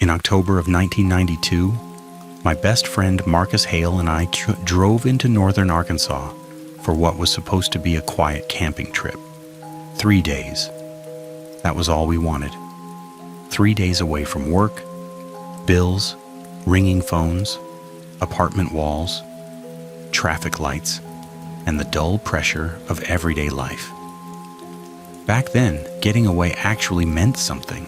In October of 1992, my best friend Marcus Hale and I drove into northern Arkansas for what was supposed to be a quiet camping trip. 3 days. That was all we wanted. 3 days away from work, bills, ringing phones, apartment walls, traffic lights, and the dull pressure of everyday life. Back then, getting away actually meant something.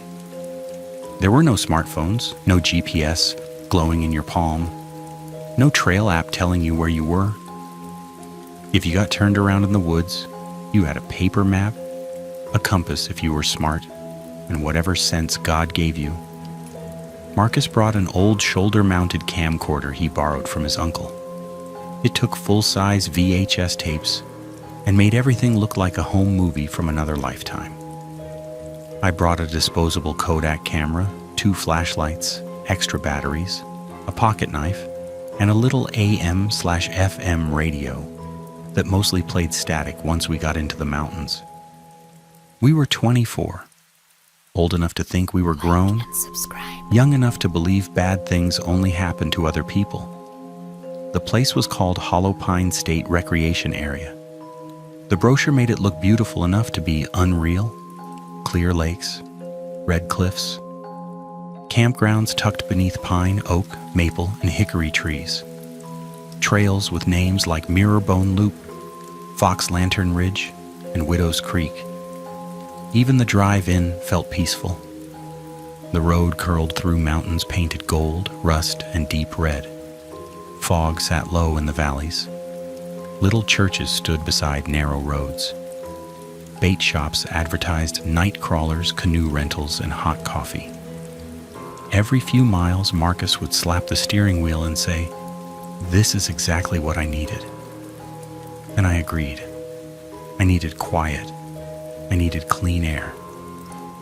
There were no smartphones, no GPS glowing in your palm, no trail app telling you where you were. If you got turned around in the woods, you had a paper map, a compass if you were smart, and whatever sense God gave you. Marcus brought an old shoulder-mounted camcorder he borrowed from his uncle. It took full-size VHS tapes and made everything look like a home movie from another lifetime. I brought a disposable Kodak camera, 2 flashlights, extra batteries, a pocket knife, and a little AM/FM radio that mostly played static once we got into the mountains. We were 24, old enough to think we were grown, young enough to believe bad things only happen to other people. The place was called Hollow Pine State Recreation Area. The brochure made it look beautiful enough to be unreal. Clear lakes, red cliffs, campgrounds tucked beneath pine, oak, maple, and hickory trees, trails with names like Mirrorbone Loop, Fox Lantern Ridge, and Widow's Creek. Even the drive-in felt peaceful. The road curled through mountains painted gold, rust, and deep red. Fog sat low in the valleys. Little churches stood beside narrow roads. Bait shops advertised night crawlers, canoe rentals, and hot coffee. Every few miles, Marcus would slap the steering wheel and say, "This is exactly what I needed." And I agreed. I needed quiet. I needed clean air.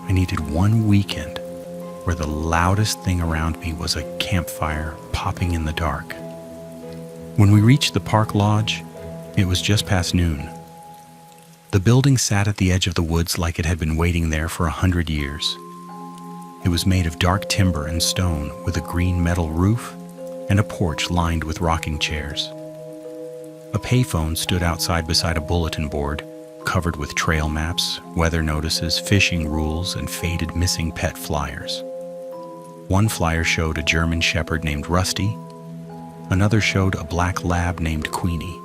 I needed one weekend where the loudest thing around me was a campfire popping in the dark. When we reached the park lodge, it was just past noon. The building sat at the edge of the woods like it had been waiting there for 100 years. It was made of dark timber and stone with a green metal roof and a porch lined with rocking chairs. A payphone stood outside beside a bulletin board covered with trail maps, weather notices, fishing rules, and faded missing pet flyers. One flyer showed a German shepherd named Rusty. Another showed a black lab named Queenie.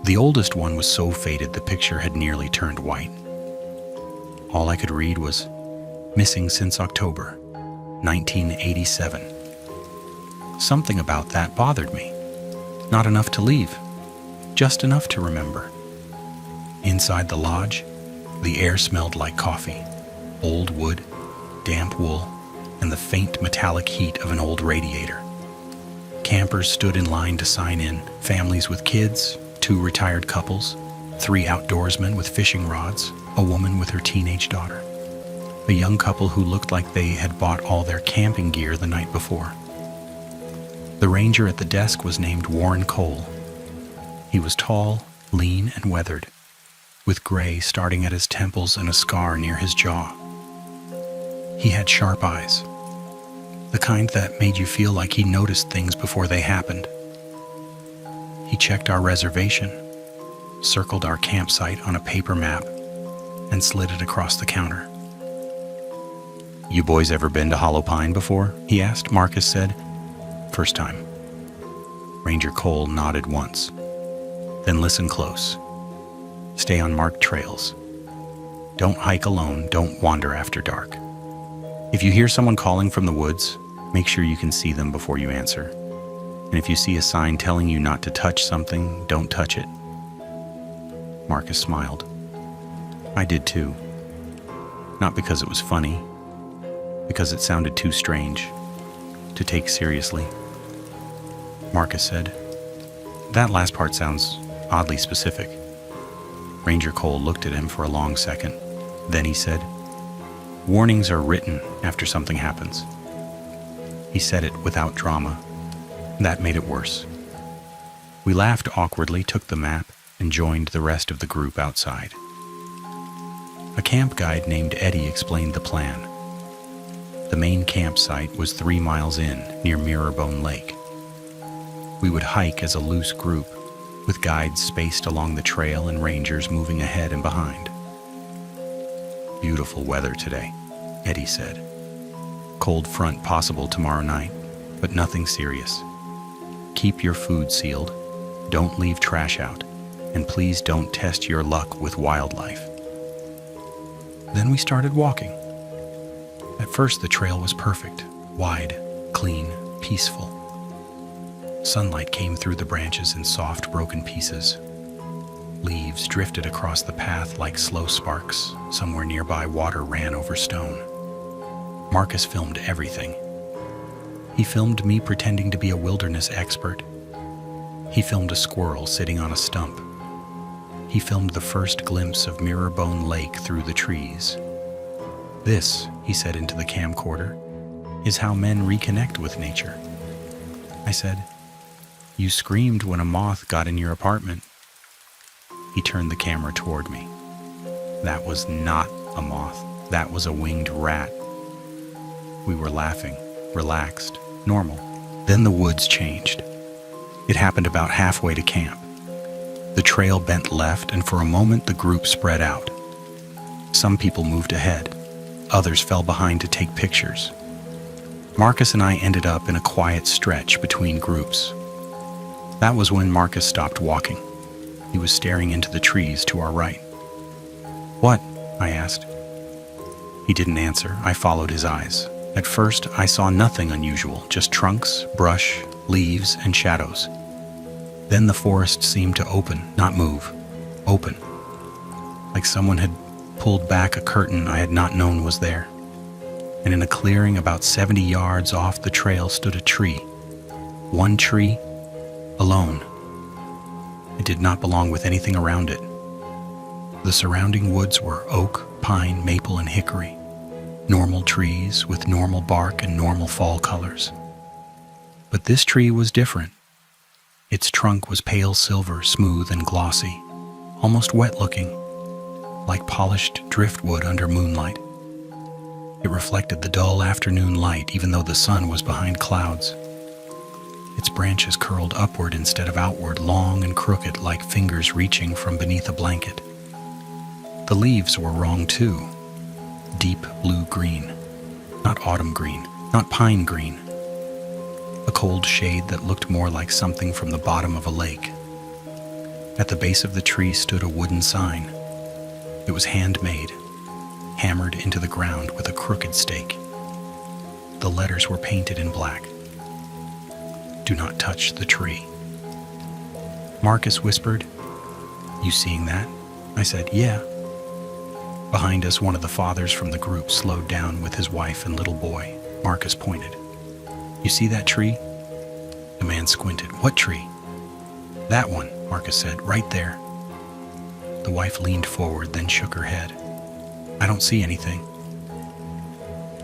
The oldest one was so faded the picture had nearly turned white. All I could read was, "Missing since October, 1987. Something about that bothered me. Not enough to leave, just enough to remember. Inside the lodge, the air smelled like coffee, old wood, damp wool, and the faint metallic heat of an old radiator. Campers stood in line to sign in, families with kids, 2 retired couples, 3 outdoorsmen with fishing rods, a woman with her teenage daughter, a young couple who looked like they had bought all their camping gear the night before. The ranger at the desk was named Warren Cole. He was tall, lean, and weathered, with gray starting at his temples and a scar near his jaw. He had sharp eyes, the kind that made you feel like he noticed things before they happened. He checked our reservation, circled our campsite on a paper map, and slid it across the counter. "You boys ever been to Hollow Pine before?" he asked. Marcus said, "First time." Ranger Cole nodded once. "Then listen close. Stay on marked trails. Don't hike alone, don't wander after dark. If you hear someone calling from the woods, make sure you can see them before you answer. And if you see a sign telling you not to touch something, don't touch it." Marcus smiled. I did too. Not because it was funny, because it sounded too strange to take seriously. Marcus said, "That last part sounds oddly specific." Ranger Cole looked at him for a long second. Then he said, "Warnings are written after something happens." He said it without drama. That made it worse. We laughed awkwardly, took the map, and joined the rest of the group outside. A camp guide named Eddie explained the plan. The main campsite was 3 miles in, near Mirrorbone Lake. We would hike as a loose group, with guides spaced along the trail and rangers moving ahead and behind. "Beautiful weather today," Eddie said. "Cold front possible tomorrow night, but nothing serious. Keep your food sealed, don't leave trash out, and please don't test your luck with wildlife." Then we started walking. At first the trail was perfect, wide, clean, peaceful. Sunlight came through the branches in soft, broken pieces. Leaves drifted across the path like slow sparks. Somewhere nearby, water ran over stone. Marcus filmed everything. He filmed me pretending to be a wilderness expert. He filmed a squirrel sitting on a stump. He filmed the first glimpse of Mirrorbone Lake through the trees. "This," he said into the camcorder, "is how men reconnect with nature." I said, "You screamed when a moth got in your apartment." He turned the camera toward me. "That was not a moth. That was a winged rat." We were laughing, relaxed, normal. Then the woods changed. It happened about halfway to camp. The trail bent left, and for a moment the group spread out. Some people moved ahead. Others fell behind to take pictures. Marcus and I ended up in a quiet stretch between groups. That was when Marcus stopped walking. He was staring into the trees to our right. "What?" I asked. He didn't answer. I followed his eyes. At first, I saw nothing unusual, just trunks, brush, leaves, and shadows. Then the forest seemed to open, not move, open. Like someone had pulled back a curtain I had not known was there. And in a clearing about 70 yards off the trail stood a tree. One tree, alone. It did not belong with anything around it. The surrounding woods were oak, pine, maple, and hickory. Normal trees with normal bark and normal fall colors. But this tree was different. Its trunk was pale silver, smooth and glossy, almost wet-looking, like polished driftwood under moonlight. It reflected the dull afternoon light even though the sun was behind clouds. Its branches curled upward instead of outward, long and crooked like fingers reaching from beneath a blanket. The leaves were wrong too. Deep blue-green, not autumn green, not pine green. A cold shade that looked more like something from the bottom of a lake. At the base of the tree stood a wooden sign. It was handmade, hammered into the ground with a crooked stake. The letters were painted in black. "Do not touch the tree." Marcus whispered, "You seeing that?" I said, "Yeah." Behind us, one of the fathers from the group slowed down with his wife and little boy. Marcus pointed. "You see that tree?" The man squinted. "What tree?" "That one," Marcus said, "right there." The wife leaned forward, then shook her head. "I don't see anything."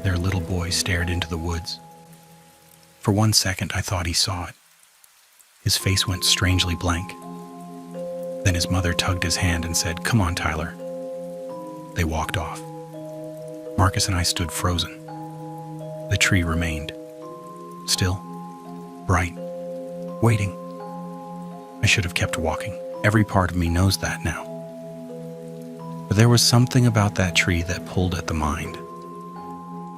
Their little boy stared into the woods. For 1 second, I thought he saw it. His face went strangely blank. Then his mother tugged his hand and said, "Come on, Tyler." They walked off. Marcus and I stood frozen. The tree remained. Still, bright, waiting. I should have kept walking. Every part of me knows that now. But there was something about that tree that pulled at the mind.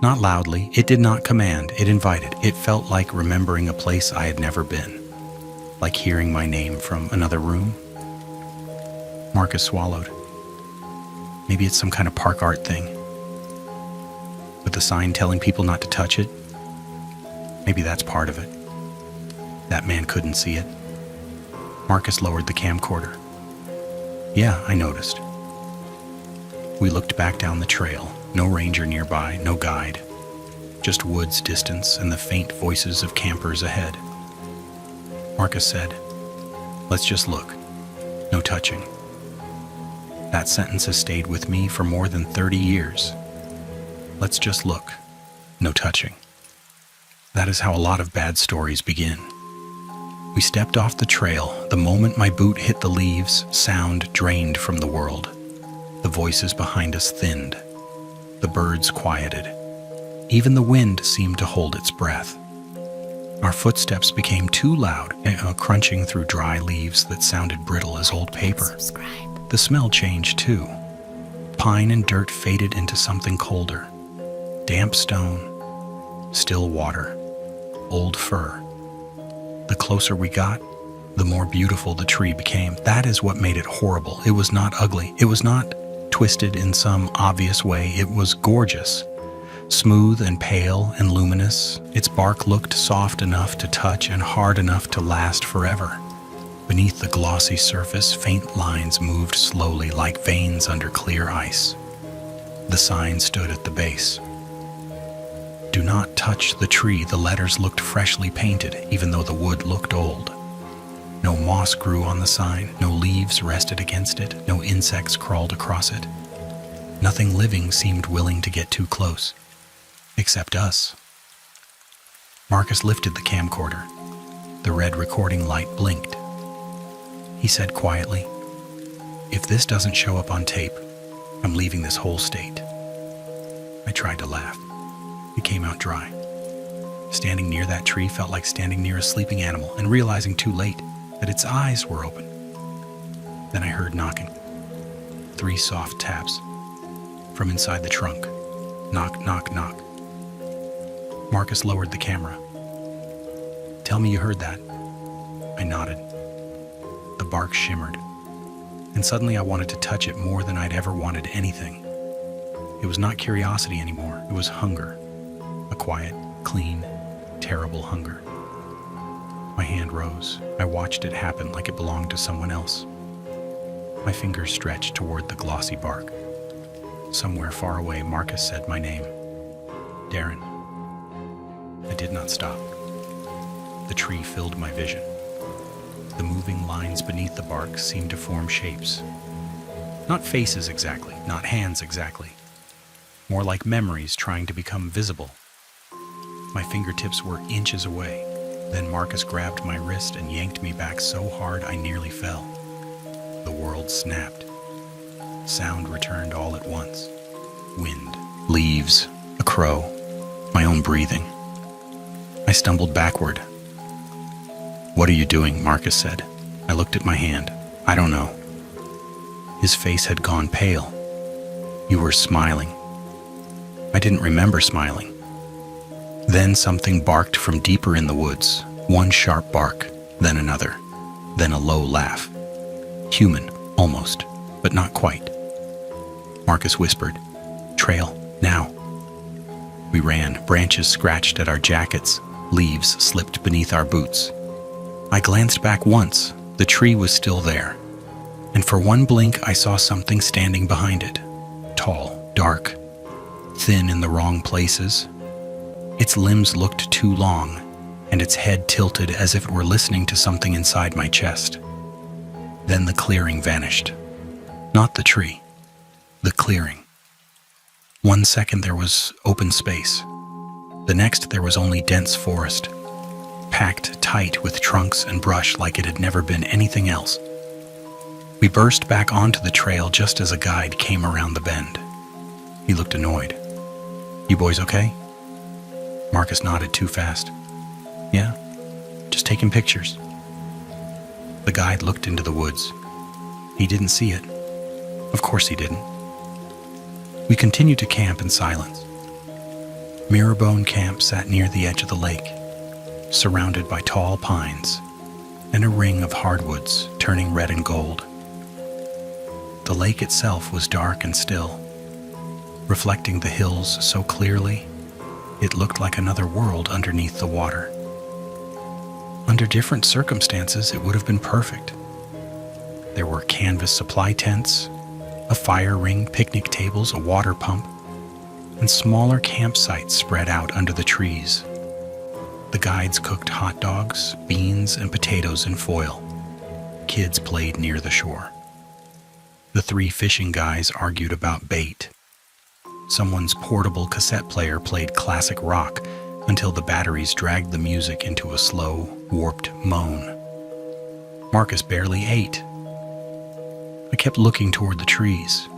Not loudly, it did not command, it invited. It felt like remembering a place I had never been, like hearing my name from another room. Marcus swallowed. Maybe it's some kind of park art thing. With the sign telling people not to touch it. Maybe that's part of it. That man couldn't see it. Marcus lowered the camcorder. "Yeah, I noticed." We looked back down the trail. No ranger nearby, no guide. Just woods distance and the faint voices of campers ahead. Marcus said, "Let's just look. No touching." That sentence has stayed with me for more than 30 years. Let's just look. No touching. That is how a lot of bad stories begin. We stepped off the trail. The moment my boot hit the leaves, sound drained from the world. The voices behind us thinned. The birds quieted. Even the wind seemed to hold its breath. Our footsteps became too loud, crunching through dry leaves that sounded brittle as old paper. The smell changed too. Pine and dirt faded into something colder. Damp stone, still water, old fur. The closer we got, the more beautiful the tree became. That is what made it horrible. It was not ugly. It was not twisted in some obvious way. It was gorgeous. Smooth and pale and luminous, its bark looked soft enough to touch and hard enough to last forever. Beneath the glossy surface, faint lines moved slowly like veins under clear ice. The sign stood at the base. "Do not touch the tree." The letters looked freshly painted, even though the wood looked old. No moss grew on the sign, no leaves rested against it, no insects crawled across it. Nothing living seemed willing to get too close. Except us. Marcus lifted the camcorder. The red recording light blinked. He said quietly, "If this doesn't show up on tape, I'm leaving this whole state." I tried to laugh. It came out dry. Standing near that tree felt like standing near a sleeping animal and realizing too late that its eyes were open. Then I heard knocking. 3 soft taps. From inside the trunk. Knock, knock, knock. Marcus lowered the camera. "Tell me you heard that." I nodded. The bark shimmered, and suddenly I wanted to touch it more than I'd ever wanted anything. It was not curiosity anymore, it was hunger. A quiet, clean, terrible hunger. My hand rose. I watched it happen like it belonged to someone else. My fingers stretched toward the glossy bark. Somewhere far away, Marcus said my name. "Darren." I did not stop. The tree filled my vision. The moving lines beneath the bark seemed to form shapes. Not faces exactly, not hands exactly. More like memories trying to become visible. My fingertips were inches away. Then Marcus grabbed my wrist and yanked me back so hard I nearly fell. The world snapped. Sound returned all at once. Wind, leaves, a crow, my own breathing. I stumbled backward. "What are you doing?" Marcus said. I looked at my hand. "I don't know." His face had gone pale. "You were smiling." I didn't remember smiling. Then something barked from deeper in the woods. One sharp bark, then another, then a low laugh. Human, almost, but not quite. Marcus whispered, "Trail, now." We ran. Branches scratched at our jackets. Leaves slipped beneath our boots. I glanced back once. The tree was still there. And for one blink, I saw something standing behind it. Tall, dark, thin in the wrong places. Its limbs looked too long, and its head tilted as if it were listening to something inside my chest. Then the clearing vanished. Not the tree. The clearing. 1 second there was open space. The next there was only dense forest, packed tight with trunks and brush like it had never been anything else. We burst back onto the trail just as a guide came around the bend. He looked annoyed. "You boys okay?" Marcus nodded too fast. "Yeah, just taking pictures." The guide looked into the woods. He didn't see it. Of course he didn't. We continued to camp in silence. Mirrorbone Camp sat near the edge of the lake, surrounded by tall pines and a ring of hardwoods turning red and gold. The lake itself was dark and still, reflecting the hills so clearly it looked like another world underneath the water. Under different circumstances, it would have been perfect. There were canvas supply tents, a fire ring, picnic tables, a water pump, and smaller campsites spread out under the trees. The guides cooked hot dogs, beans, and potatoes in foil. Kids played near the shore. The 3 fishing guys argued about bait. Someone's portable cassette player played classic rock until the batteries dragged the music into a slow, warped moan. Marcus barely ate. I kept looking toward the trees.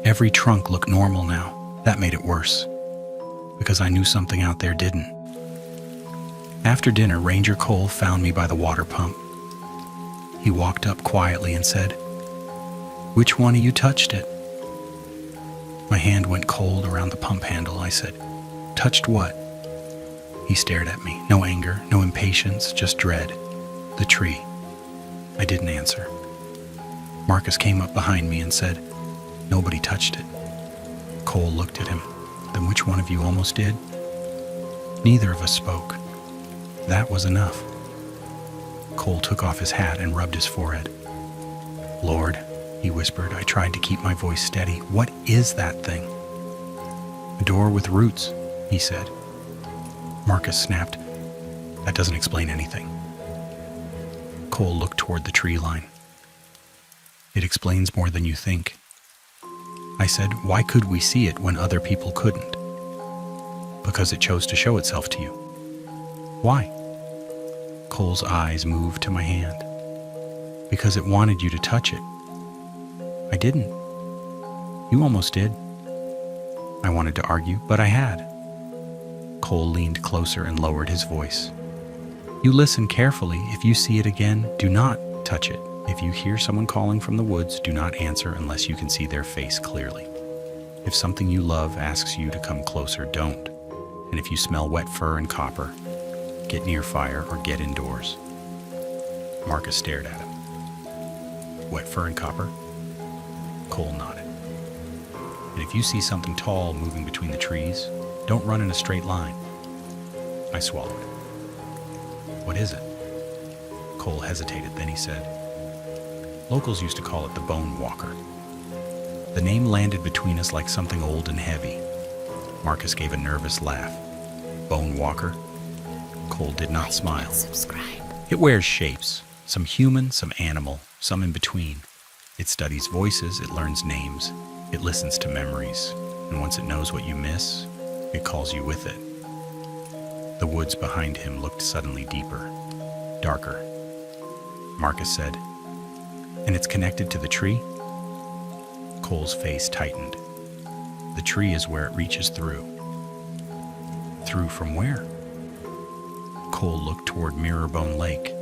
Every trunk looked normal now. That made it worse. because I knew something out there didn't. After dinner, Ranger Cole found me by the water pump. He walked up quietly and said, "Which one of you touched it?" My hand went cold around the pump handle. I said, "Touched what?" He stared at me. No anger, no impatience, just dread. "The tree." I didn't answer. Marcus came up behind me and said, "Nobody touched it." Cole looked at him. "Then which one of you almost did?" Neither of us spoke. That was enough. Cole took off his hat and rubbed his forehead. "Lord," he whispered. I tried to keep my voice steady. "What is that thing?" "A door with roots," he said. Marcus snapped, "That doesn't explain anything." Cole looked toward the tree line. "It explains more than you think." I said, "Why could we see it when other people couldn't?" "Because it chose to show itself to you." "Why?" Cole's eyes moved to my hand. "Because it wanted you to touch it." "I didn't." "You almost did." I wanted to argue, but I had. Cole leaned closer and lowered his voice. "You listen carefully. If you see it again, do not touch it. If you hear someone calling from the woods, do not answer unless you can see their face clearly. If something you love asks you to come closer, don't. And if you smell wet fur and copper, get near fire or get indoors." Marcus stared at him. "Wet fur and copper?" Cole nodded. "And if you see something tall moving between the trees, don't run in a straight line." I swallowed. "What is it?" Cole hesitated, then he said, "Locals used to call it the Bone Walker." The name landed between us like something old and heavy. Marcus gave a nervous laugh. "Bone Walker?" Cole did not smile. Subscribe. "It wears shapes, some human, some animal, some in between. It studies voices, it learns names, it listens to memories, and once it knows what you miss, it calls you with it." The woods behind him looked suddenly deeper, darker. Marcus said, "And it's connected to the tree?" Cole's face tightened. "The tree is where it reaches through." "Through from where?" Cole looked toward Mirrorbone Lake.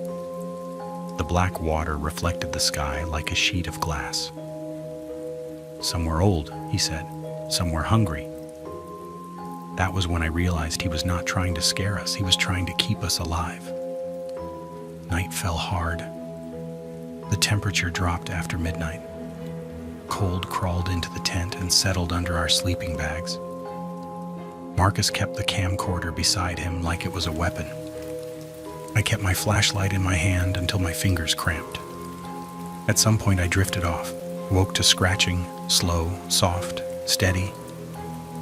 The black water reflected the sky like a sheet of glass. "Somewhere old," he said. "Somewhere hungry." That was when I realized he was not trying to scare us. He was trying to keep us alive. Night fell hard. The temperature dropped after midnight. Cold crawled into the tent and settled under our sleeping bags. Marcus kept the camcorder beside him like it was a weapon. I kept my flashlight in my hand until my fingers cramped. At some point I drifted off, woke to scratching, slow, soft, steady.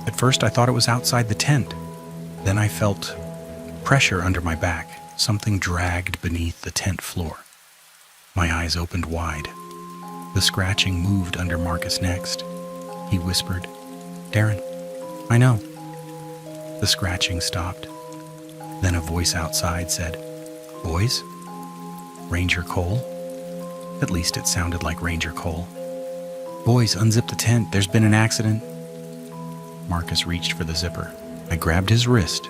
At first I thought it was outside the tent. Then I felt pressure under my back. Something dragged beneath the tent floor. My eyes opened wide. The scratching moved under Marcus next. He whispered, "Darren, I know." The scratching stopped. Then a voice outside said, "Boys? Ranger Cole?" At least it sounded like Ranger Cole. "Boys, unzip the tent. There's been an accident." Marcus reached for the zipper. I grabbed his wrist.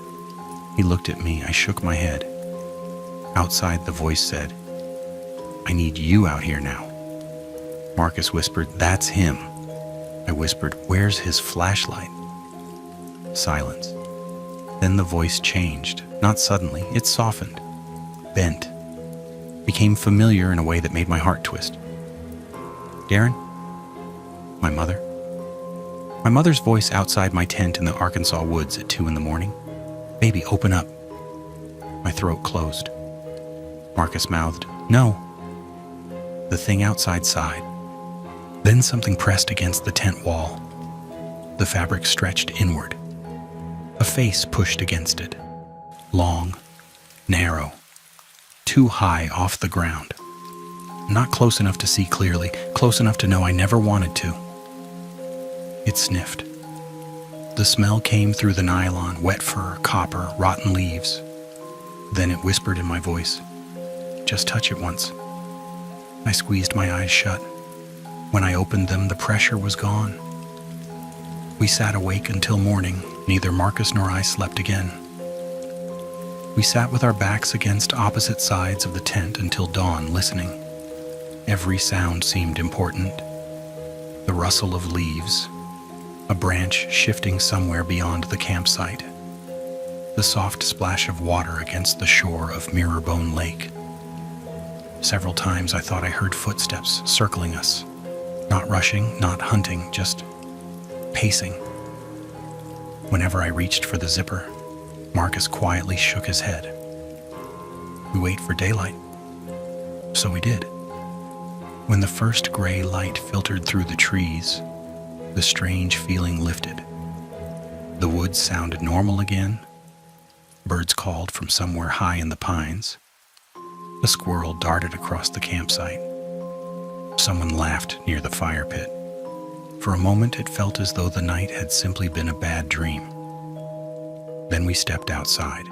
He looked at me. I shook my head. Outside, the voice said, "I need you out here now." Marcus whispered, "That's him." I whispered, "Where's his flashlight?" Silence. Then the voice changed. Not suddenly, it softened, bent, became familiar in a way that made my heart twist. "Darren?" My mother? My mother's voice outside my tent in the Arkansas woods at 2 a.m. "Baby, open up." My throat closed. Marcus mouthed, "No." The thing outside sighed. Then something pressed against the tent wall. The fabric stretched inward. A face pushed against it. Long, narrow, too high off the ground. Not close enough to see clearly, close enough to know I never wanted to. It sniffed. The smell came through the nylon, wet fur, copper, rotten leaves. Then it whispered in my voice, "Just touch it once." I squeezed my eyes shut. When I opened them, the pressure was gone. We sat awake until morning, Neither Marcus nor I slept again. We sat with our backs against opposite sides of the tent until dawn, listening. Every sound seemed important. The rustle of leaves, a branch shifting somewhere beyond the campsite, the soft splash of water against the shore of Mirrorbone Lake. Several times I thought I heard footsteps circling us, not rushing, not hunting, just pacing. Whenever I reached for the zipper, Marcus quietly shook his head. We wait for daylight. So we did. When the first gray light filtered through the trees, the strange feeling lifted. The woods sounded normal again. Birds called from somewhere high in the pines. A squirrel darted across the campsite. Someone laughed near the fire pit. For a moment, it felt as though the night had simply been a bad dream. Then we stepped outside.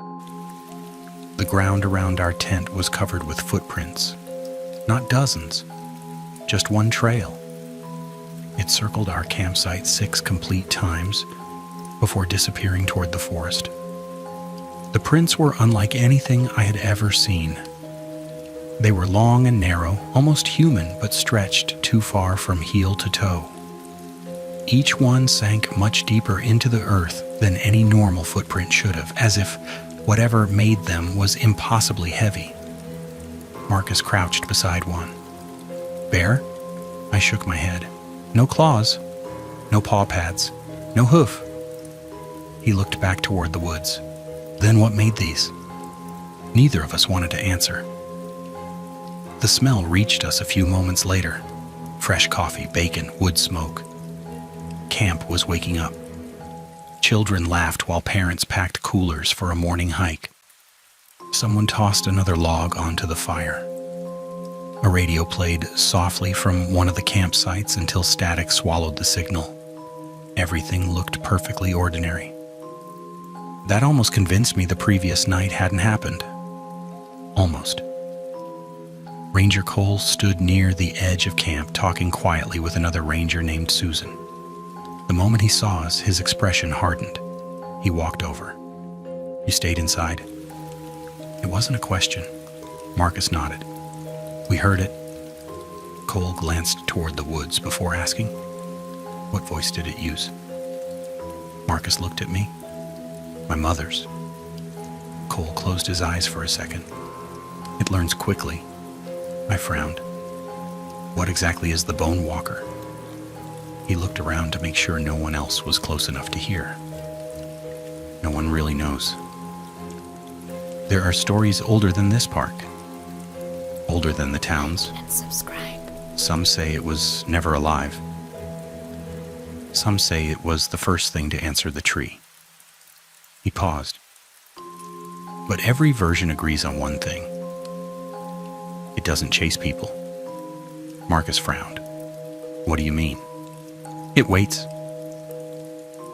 The ground around our tent was covered with footprints. Not dozens, just one trail. It circled our campsite 6 complete times before disappearing toward the forest. The prints were unlike anything I had ever seen. They were long and narrow, almost human, but stretched too far from heel to toe. Each one sank much deeper into the earth than any normal footprint should have, as if whatever made them was impossibly heavy. Marcus crouched beside one. Bear? I shook my head. No claws, no paw pads, no hoof. He looked back toward the woods. Then what made these? Neither of us wanted to answer. The smell reached us a few moments later. Fresh coffee, bacon, wood smoke. Camp was waking up. Children laughed while parents packed coolers for a morning hike. Someone tossed another log onto the fire. A radio played softly from one of the campsites until static swallowed the signal. Everything looked perfectly ordinary. That almost convinced me the previous night hadn't happened. Almost. Ranger Cole stood near the edge of camp, talking quietly with another ranger named Susan. The moment he saw us, his expression hardened. He walked over. You stayed inside? It wasn't a question. Marcus nodded. We heard it. Cole glanced toward the woods before asking, what voice did it use? Marcus looked at me. My mother's. Cole closed his eyes for a second. It learns quickly. I frowned. What exactly is the Bone Walker? He looked around to make sure no one else was close enough to hear. No one really knows. There are stories older than this park. Older than the towns. And subscribe. Some say it was never alive. Some say it was the first thing to answer the tree. He paused. But every version agrees on one thing. It doesn't chase people. Marcus frowned. What do you mean? It waits.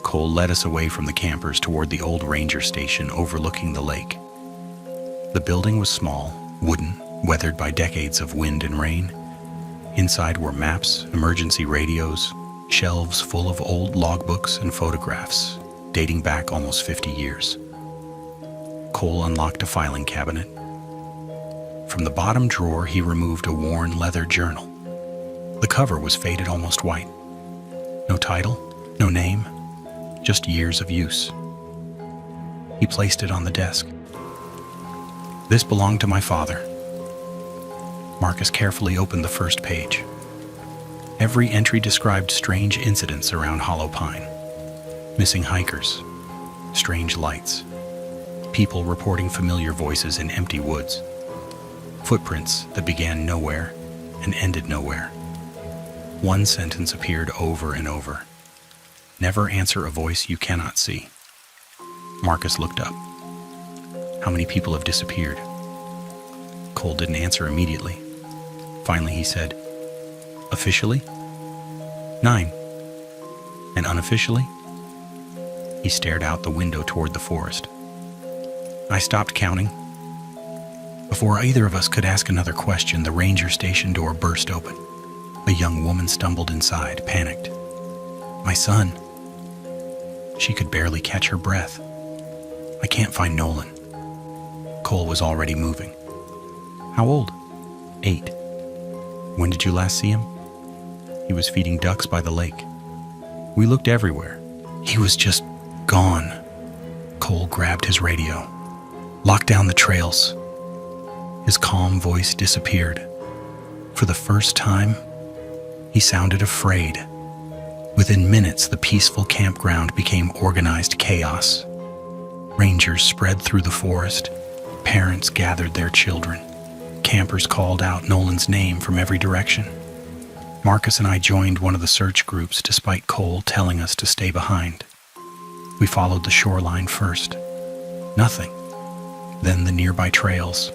Cole led us away from the campers toward the old ranger station overlooking the lake. The building was small, wooden, weathered by decades of wind and rain. Inside were maps, emergency radios, shelves full of old logbooks and photographs, dating back almost 50 years. Cole unlocked a filing cabinet. From the bottom drawer, he removed a worn leather journal. The cover was faded almost white. No title, no name, just years of use. He placed it on the desk. This belonged to my father. Marcus carefully opened the first page. Every entry described strange incidents around Hollow Pine. Missing hikers, strange lights, people reporting familiar voices in empty woods, footprints that began nowhere and ended nowhere. One sentence appeared over and over. Never answer a voice you cannot see. Marcus looked up. How many people have disappeared? Cole didn't answer immediately. Finally, he said, officially? 9. And unofficially? He stared out the window toward the forest. I stopped counting. Before either of us could ask another question, the ranger station door burst open. A young woman stumbled inside, panicked. My son. She could barely catch her breath. I can't find Nolan. Cole was already moving. How old? 8. When did you last see him? He was feeding ducks by the lake. We looked everywhere. He was just gone. Cole grabbed his radio. Lock down the trails. His calm voice disappeared. For the first time, he sounded afraid. Within minutes, the peaceful campground became organized chaos. Rangers spread through the forest. Parents gathered their children. Campers called out Nolan's name from every direction. Marcus and I joined one of the search groups despite Cole telling us to stay behind. We followed the shoreline first. Nothing. Then the nearby trails.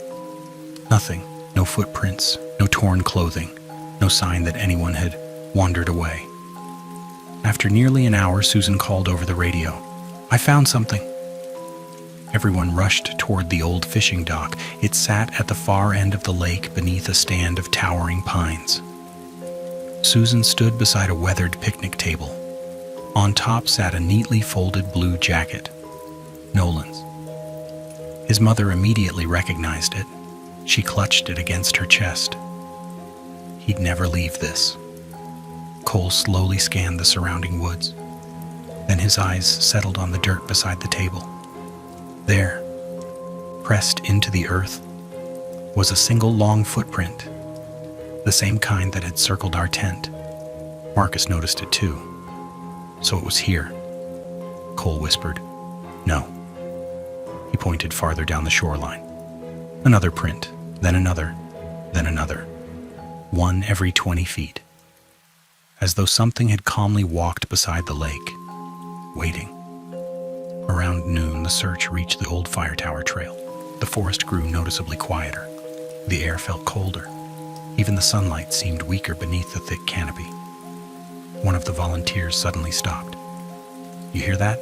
Nothing. No footprints, no torn clothing, no sign that anyone had wandered away. After nearly an hour, Susan called over the radio. I found something. Everyone rushed toward the old fishing dock. It sat at the far end of the lake beneath a stand of towering pines. Susan stood beside a weathered picnic table. On top sat a neatly folded blue jacket. Nolan's. His mother immediately recognized it. She clutched it against her chest. He'd never leave this. Cole slowly scanned the surrounding woods. Then his eyes settled on the dirt beside the table. There, pressed into the earth, was a single long footprint, the same kind that had circled our tent. Marcus noticed it too. So it was here. Cole whispered, "No." He pointed farther down the shoreline. Another print, then another, then another. One every 20 feet. As though something had calmly walked beside the lake, waiting. Around noon, the search reached the old fire tower trail. The forest grew noticeably quieter. The air felt colder. Even the sunlight seemed weaker beneath the thick canopy. One of the volunteers suddenly stopped. "You hear that?"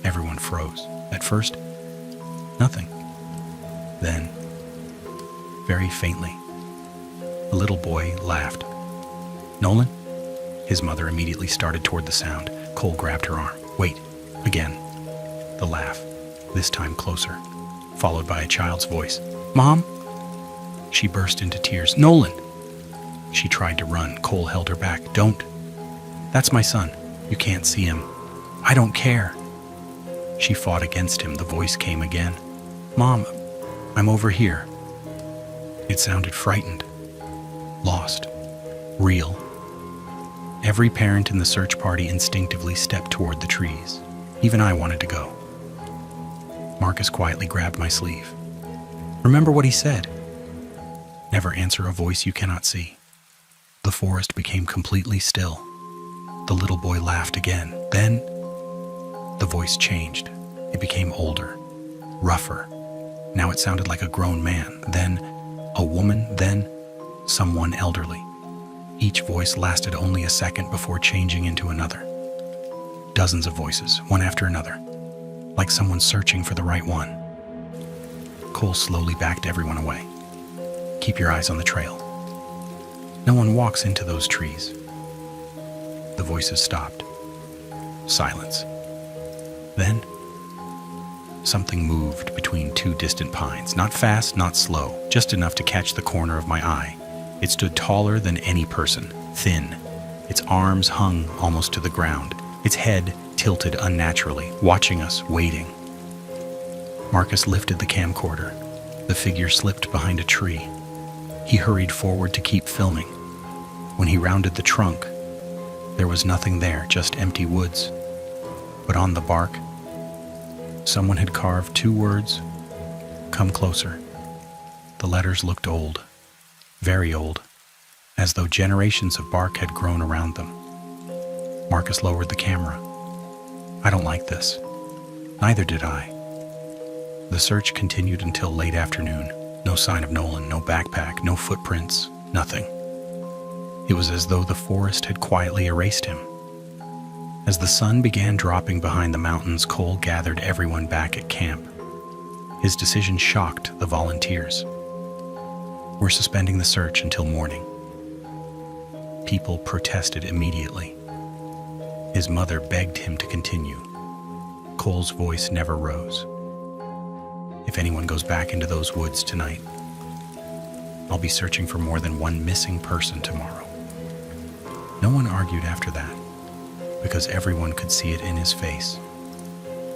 Everyone froze. At first, nothing. Then, very faintly, a little boy laughed. "Nolan?" His mother immediately started toward the sound. Cole grabbed her arm. "Wait." Again, the laugh, this time closer, followed by a child's voice. "Mom?" She burst into tears. "Nolan!" She tried to run. Cole held her back. "Don't. That's my son. You can't see him." "I don't care." She fought against him. The voice came again. "Mom, I'm over here." It sounded frightened, lost, real. Every parent in the search party instinctively stepped toward the trees. Even I wanted to go. Marcus quietly grabbed my sleeve. "Remember what he said. Never answer a voice you cannot see." The forest became completely still. The little boy laughed again. Then, the voice changed. It became older, rougher. Now it sounded like a grown man, then a woman, then someone elderly. Each voice lasted only a second before changing into another. Dozens of voices, one after another, like someone searching for the right one. Cole slowly backed everyone away. "Keep your eyes on the trail. No one walks into those trees." The voices stopped. Silence. Then, something moved between two distant pines, not fast, not slow, just enough to catch the corner of my eye. It stood taller than any person, thin. Its arms hung almost to the ground, its head tilted unnaturally, watching us, waiting. Marcus lifted the camcorder. The figure slipped behind a tree. He hurried forward to keep filming. When he rounded the trunk, there was nothing there, just empty woods. But on the bark, someone had carved 2 words, "Come closer." The letters looked old, very old, as though generations of bark had grown around them. Marcus lowered the camera. "I don't like this." Neither did I. The search continued until late afternoon. No sign of Nolan, no backpack, no footprints, nothing. It was as though the forest had quietly erased him. As the sun began dropping behind the mountains, Cole gathered everyone back at camp. His decision shocked the volunteers. "We're suspending the search until morning." People protested immediately. His mother begged him to continue. Cole's voice never rose. If anyone goes back into those woods tonight, I'll be searching for more than one missing person tomorrow. No one argued after that, because everyone could see it in his face.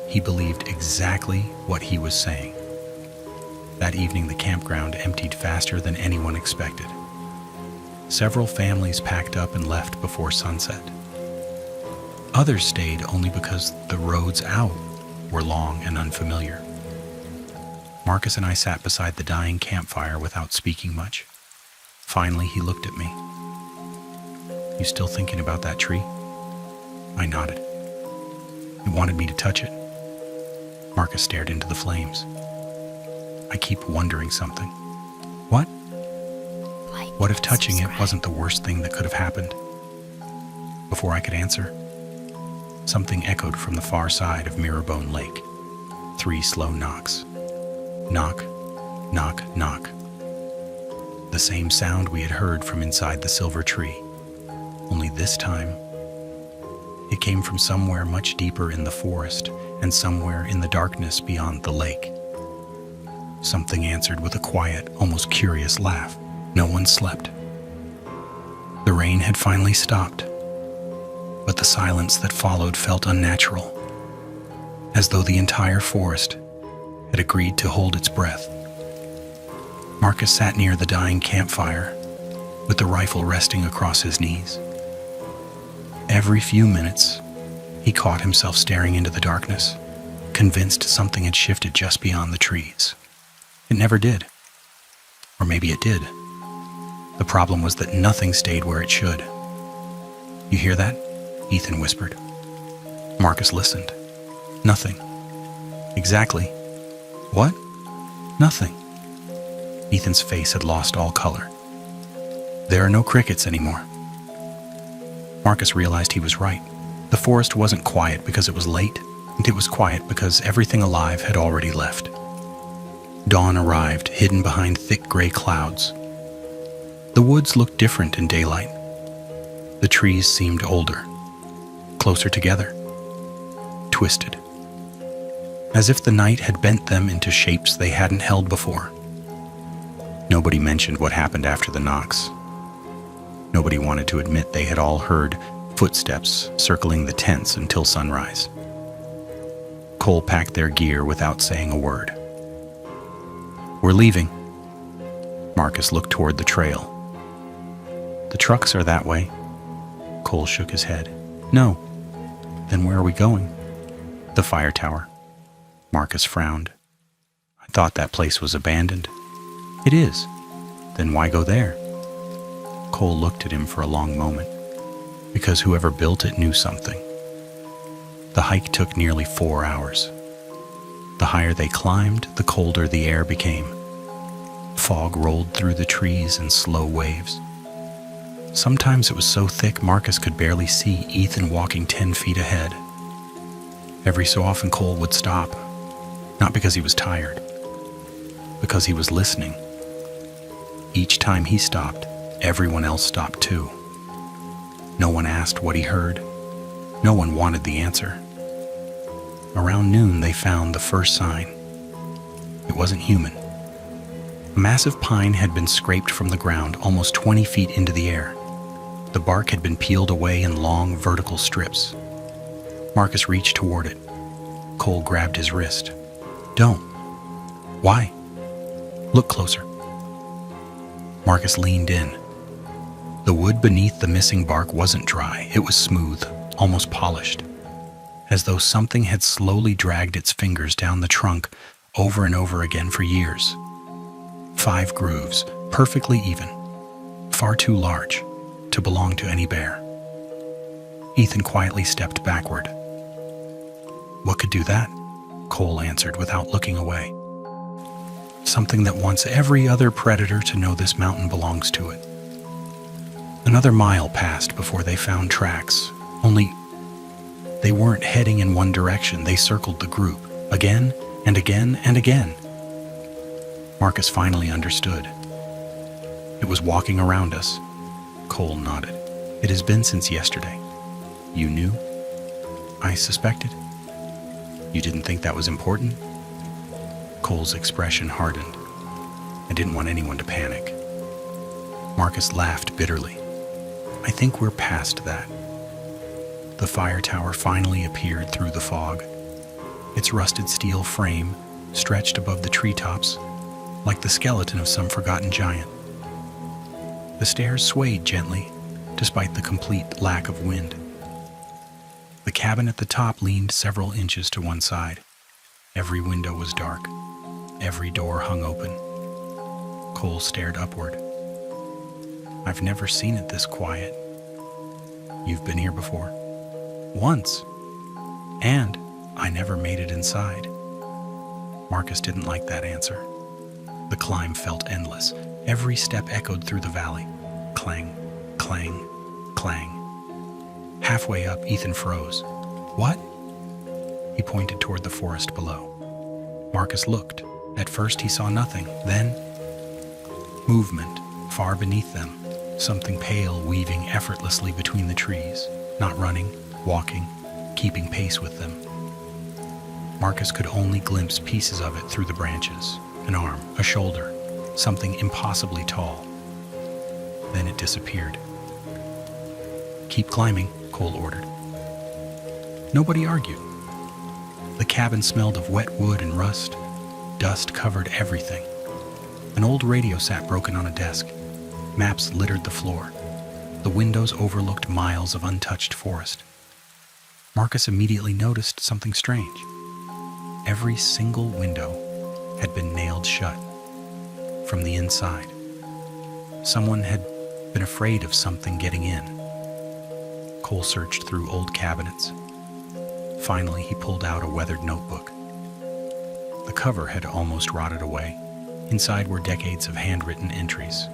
He believed exactly what he was saying. That evening, the campground emptied faster than anyone expected. Several families packed up and left before sunset. Others stayed only because the roads out were long and unfamiliar. Marcus and I sat beside the dying campfire without speaking much. Finally, he looked at me. "You still thinking about that tree?" I nodded. He wanted me to touch it. Marcus stared into the flames. "I keep wondering something." "What?" "What if touching it wasn't the worst thing that could have happened?" Before I could answer, something echoed from the far side of Mirrorbone Lake. 3 slow knocks. Knock, knock, knock. The same sound we had heard from inside the silver tree, only this time it came from somewhere much deeper in the forest and somewhere in the darkness beyond the lake. Something answered with a quiet, almost curious laugh. No one slept. The rain had finally stopped, but the silence that followed felt unnatural, as though the entire forest had agreed to hold its breath. Marcus sat near the dying campfire, with the rifle resting across his knees. Every few minutes, he caught himself staring into the darkness, convinced something had shifted just beyond the trees. It never did. Or maybe it did. The problem was that nothing stayed where it should. "You hear that?" Ethan whispered. Marcus listened. "Nothing." "Exactly." "What?" "Nothing." Ethan's face had lost all color. "There are no crickets anymore." Marcus realized he was right. The forest wasn't quiet because it was late, and it was quiet because everything alive had already left. Dawn arrived, hidden behind thick gray clouds. The woods looked different in daylight. The trees seemed older, closer together, twisted, as if the night had bent them into shapes they hadn't held before. Nobody mentioned what happened after the knocks. Nobody wanted to admit they had all heard footsteps circling the tents until sunrise. Cole packed their gear without saying a word. "We're leaving." Marcus looked toward the trail. "The trucks are that way." Cole shook his head. "No." "Then where are we going?" "The fire tower." Marcus frowned. "I thought that place was abandoned." "It is." "Then why go there?" Cole looked at him for a long moment. "Because whoever built it knew something." The hike took nearly 4 hours. The higher they climbed, the colder the air became. Fog rolled through the trees in slow waves. Sometimes it was so thick Marcus could barely see Ethan walking 10 feet ahead. Every so often Cole would stop, not because he was tired, because he was listening. Each time he stopped, everyone else stopped too. No one asked what he heard. No one wanted the answer. Around noon, they found the first sign. It wasn't human. A massive pine had been scraped from the ground almost 20 feet into the air. The bark had been peeled away in long, vertical strips. Marcus reached toward it. Cole grabbed his wrist. "Don't." "Why?" "Look closer." Marcus leaned in. The wood beneath the missing bark wasn't dry. It was smooth, almost polished, as though something had slowly dragged its fingers down the trunk over and over again for years. 5 grooves, perfectly even, far too large to belong to any bear. Ethan quietly stepped backward. "What could do that?" Cole answered without looking away. "Something that wants every other predator to know this mountain belongs to it." Another mile passed before they found tracks, only they weren't heading in one direction. They circled the group, again and again and again. Marcus finally understood. "It was walking around us." Cole nodded. "It has been since yesterday." "You knew?" "I suspected." You didn't think that was important? Cole's expression hardened. I didn't want anyone to panic. Marcus laughed bitterly. I think we're past that. The fire tower finally appeared through the fog. Its rusted steel frame stretched above the treetops like the skeleton of some forgotten giant. The stairs swayed gently, despite the complete lack of wind. The cabin at the top leaned several inches to one side. Every window was dark. Every door hung open. Cole stared upward. I've never seen it this quiet. You've been here before? Once. And I never made it inside. Marcus didn't like that answer. The climb felt endless. Every step echoed through the valley. Clang, clang, clang. Halfway up, Ethan froze. What? He pointed toward the forest below. Marcus looked. At first he saw nothing. Then, movement far beneath them. Something pale weaving effortlessly between the trees. Not running, walking, keeping pace with them. Marcus could only glimpse pieces of it through the branches. An arm, a shoulder, something impossibly tall. Then it disappeared. Keep climbing, Cole ordered. Nobody argued. The cabin smelled of wet wood and rust. Dust covered everything. An old radio sat broken on a desk. Maps littered the floor. The windows overlooked miles of untouched forest. Marcus immediately noticed something strange. Every single window had been nailed shut from the inside. Someone had been afraid of something getting in. Cole searched through old cabinets. Finally, he pulled out a weathered notebook. The cover had almost rotted away. Inside were decades of handwritten entries.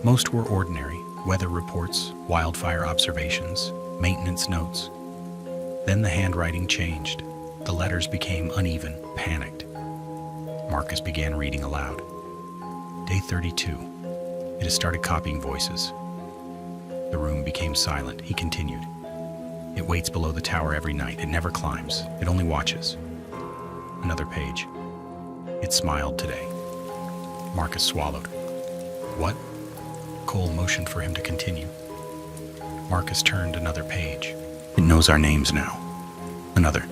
Most were ordinary: weather reports, wildfire observations, maintenance notes. Then the handwriting changed. The letters became uneven, panicked. Marcus began reading aloud. Day 32. It has started copying voices. The room became silent. He continued. It waits below the tower every night. It never climbs. It only watches. Another page. It smiled today. Marcus swallowed. What? Cole motioned for him to continue. Marcus turned another page. It knows our names now. Another.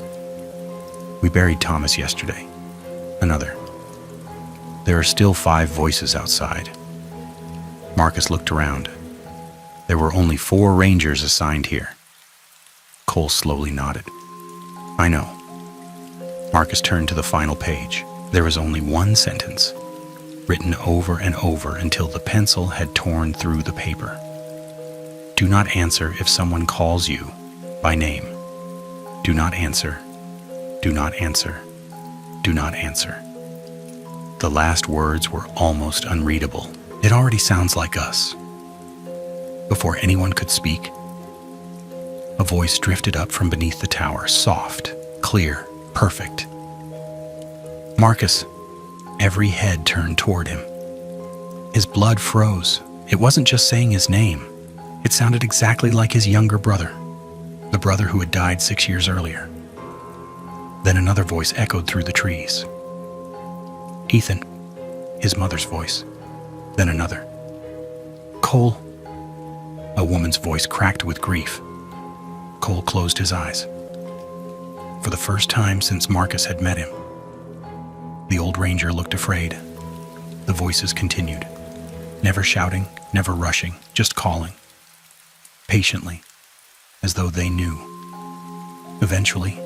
We buried Thomas yesterday. Another. There are still 5 voices outside. Marcus looked around. There were only 4 rangers assigned here. Cole slowly nodded. I know. Marcus turned to the final page. There was only one sentence, written over and over until the pencil had torn through the paper. Do not answer if someone calls you by name. Do not answer. Do not answer. Do not answer. The last words were almost unreadable. It already sounds like us. Before anyone could speak, a voice drifted up from beneath the tower, soft, clear, perfect. Marcus. Every head turned toward him. His blood froze. It wasn't just saying his name. It sounded exactly like his younger brother, the brother who had died 6 years earlier. Then another voice echoed through the trees. Ethan, his mother's voice. Then another. Cole. A woman's voice cracked with grief. Cole closed his eyes. For the first time since Marcus had met him, the old ranger looked afraid. The voices continued, never shouting, never rushing, just calling. Patiently, as though they knew. Eventually,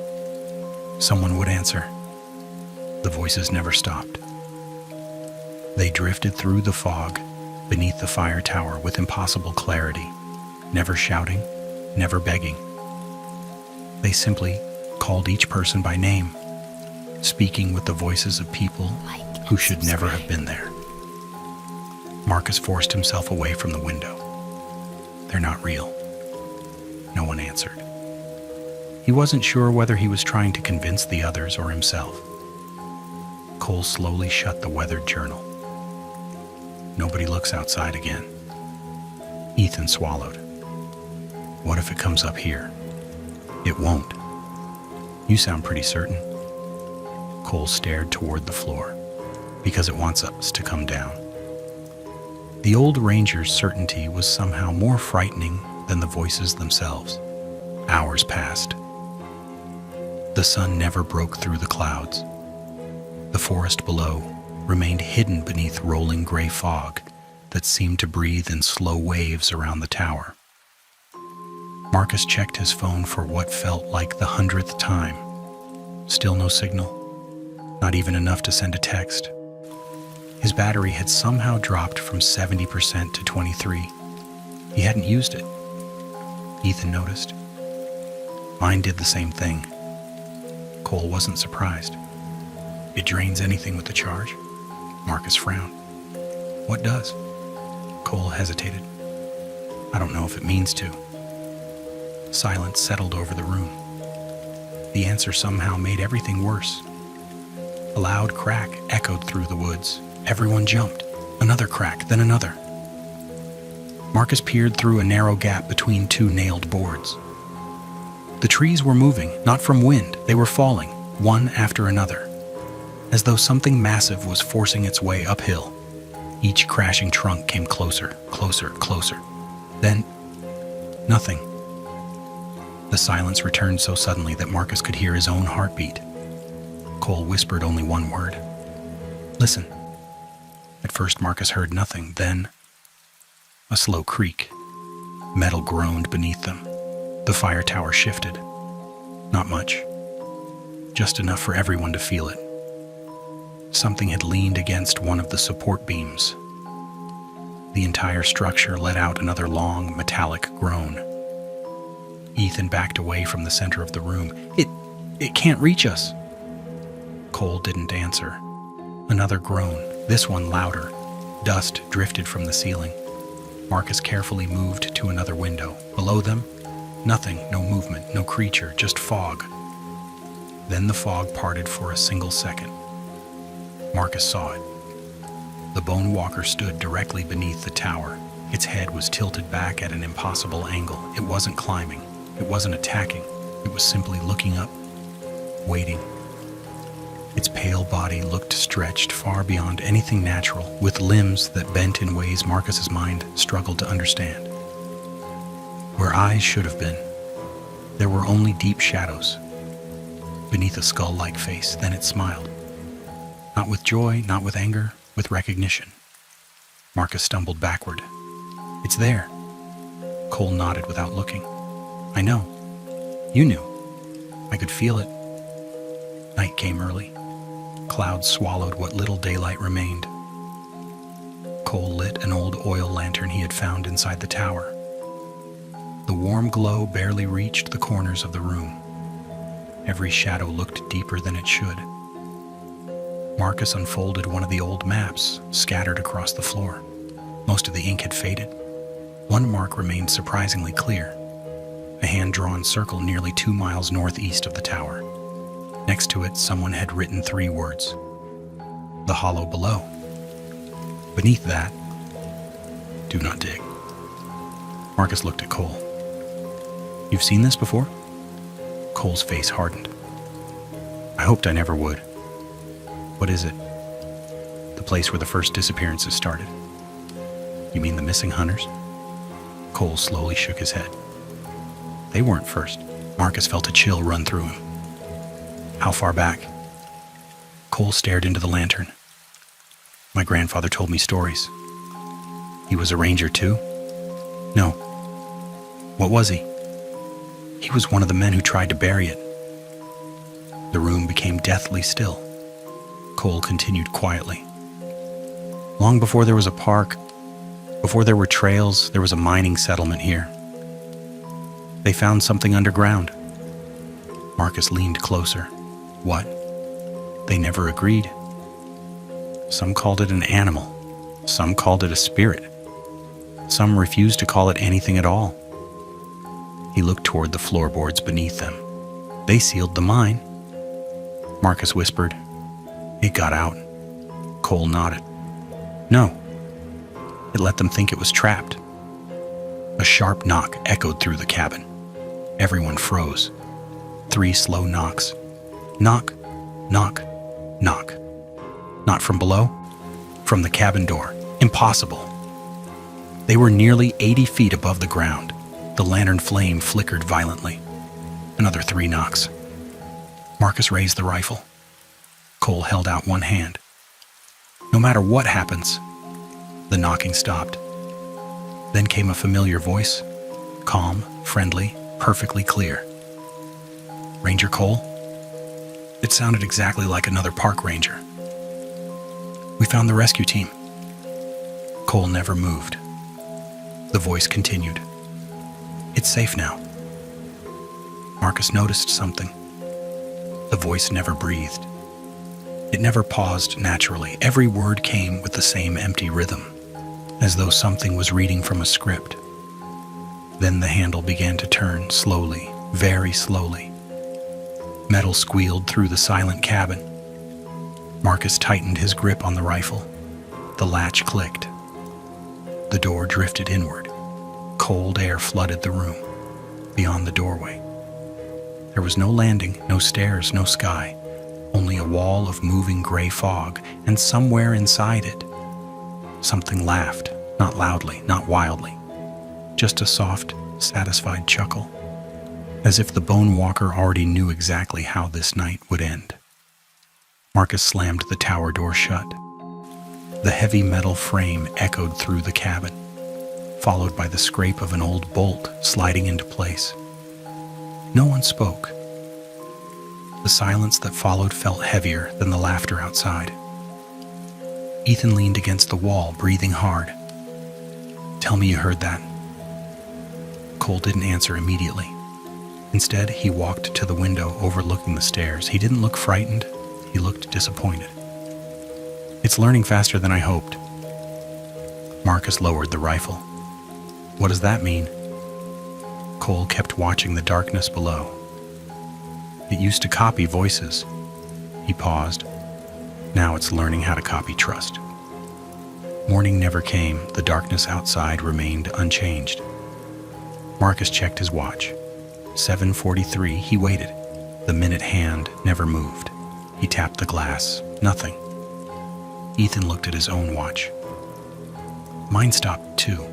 someone would answer. The voices never stopped. They drifted through the fog, beneath the fire tower with impossible clarity, never shouting, never begging. They simply called each person by name, speaking with the voices of people who should never have been there. Marcus forced himself away from the window. They're not real. No one answered. He wasn't sure whether he was trying to convince the others or himself. Cole slowly shut the weathered journal. Nobody looks outside again. Ethan swallowed. What if it comes up here? It won't. You sound pretty certain. Cole stared toward the floor, because it wants us to come down. The old ranger's certainty was somehow more frightening than the voices themselves. Hours passed. The sun never broke through the clouds. The forest below remained hidden beneath rolling gray fog that seemed to breathe in slow waves around the tower. Marcus checked his phone for what felt like the 100th time. Still no signal, not even enough to send a text. His battery had somehow dropped from 70% to 23. He hadn't used it. Ethan noticed. Mine did the same thing. Cole wasn't surprised. It drains anything with the charge. Marcus frowned. What does? Cole hesitated. I don't know if it means to. Silence settled over the room. The answer somehow made everything worse. A loud crack echoed through the woods. Everyone jumped. Another crack, then another. Marcus peered through a narrow gap between two nailed boards. The trees were moving, not from wind. They were falling, one after another, as though something massive was forcing its way uphill. Each crashing trunk came closer, closer, closer. Then, nothing. The silence returned so suddenly that Marcus could hear his own heartbeat. Cole whispered only one word. Listen. At first Marcus heard nothing, then a slow creak. Metal groaned beneath them. The fire tower shifted. Not much. Just enough for everyone to feel it. Something had leaned against one of the support beams. The entire structure let out another long, metallic groan. Ethan backed away from the center of the room. It can't reach us. Cole didn't answer. Another groan, this one louder. Dust drifted from the ceiling. Marcus carefully moved to another window. Below them, nothing, no movement, no creature, just fog. Then the fog parted for a single second. Marcus saw it. The Bone Walker stood directly beneath the tower. Its head was tilted back at an impossible angle. It wasn't climbing. It wasn't attacking. It was simply looking up, waiting. Its pale body looked stretched far beyond anything natural, with limbs that bent in ways Marcus's mind struggled to understand. Where eyes should have been, there were only deep shadows. Beneath a skull-like face, then it smiled. Not with joy, not with anger, with recognition. Marcus stumbled backward. It's there. Cole nodded without looking. I know. You knew. I could feel it. Night came early. Clouds swallowed what little daylight remained. Cole lit an old oil lantern he had found inside the tower. The warm glow barely reached the corners of the room. Every shadow looked deeper than it should. Marcus unfolded one of the old maps, scattered across the floor. Most of the ink had faded. One mark remained surprisingly clear. A hand-drawn circle nearly 2 miles northeast of the tower. Next to it, someone had written 3 words. The hollow below. Beneath that, do not dig. Marcus looked at Cole. You've seen this before? Cole's face hardened. I hoped I never would. What is it? The place where the first disappearances started. You mean the missing hunters? Cole slowly shook his head. They weren't first. Marcus felt a chill run through him. How far back? Cole stared into the lantern. My grandfather told me stories. He was a ranger too? No. What was he? He was one of the men who tried to bury it. The room became deathly still. Cole continued quietly. Long before there was a park, before there were trails, there was a mining settlement here. They found something underground. Marcus leaned closer. What? They never agreed. Some called it an animal. Some called it a spirit. Some refused to call it anything at all. He looked toward the floorboards beneath them. They sealed the mine. Marcus whispered. It got out. Cole nodded. No. It let them think it was trapped. A sharp knock echoed through the cabin. Everyone froze. 3 slow knocks. Knock, knock, Knock. Not from below, from the cabin door. Impossible. They were nearly 80 feet above the ground. The lantern flame flickered violently. Another 3 knocks. Marcus raised the rifle. Cole held out one hand. No matter what happens, the knocking stopped. Then came a familiar voice, calm, friendly, perfectly clear. Ranger Cole? It sounded exactly like another park ranger. We found the rescue team. Cole never moved. The voice continued. It's safe now. Marcus noticed something. The voice never breathed. It never paused naturally. Every word came with the same empty rhythm, as though something was reading from a script. Then the handle began to turn slowly, very slowly. Metal squealed through the silent cabin. Marcus tightened his grip on the rifle. The latch clicked. The door drifted inward. Cold air flooded the room, beyond the doorway. There was no landing, no stairs, no sky, only a wall of moving gray fog, and somewhere inside it, something laughed, not loudly, not wildly, just a soft, satisfied chuckle, as if the bone walker already knew exactly how this night would end. Marcus slammed the tower door shut. The heavy metal frame echoed through the cabin, followed by the scrape of an old bolt sliding into place. No one spoke. The silence that followed felt heavier than the laughter outside. Ethan leaned against the wall, breathing hard. Tell me you heard that. Cole didn't answer immediately. Instead, he walked to the window overlooking the stairs. He didn't look frightened. He looked disappointed. It's learning faster than I hoped. Marcus lowered the rifle. What does that mean? Cole kept watching the darkness below. It used to copy voices. He paused. Now it's learning how to copy trust. Morning never came. The darkness outside remained unchanged. Marcus checked his watch. 7:43. He waited. The minute hand never moved. He tapped the glass. Nothing. Ethan looked at his own watch. Mine stopped too.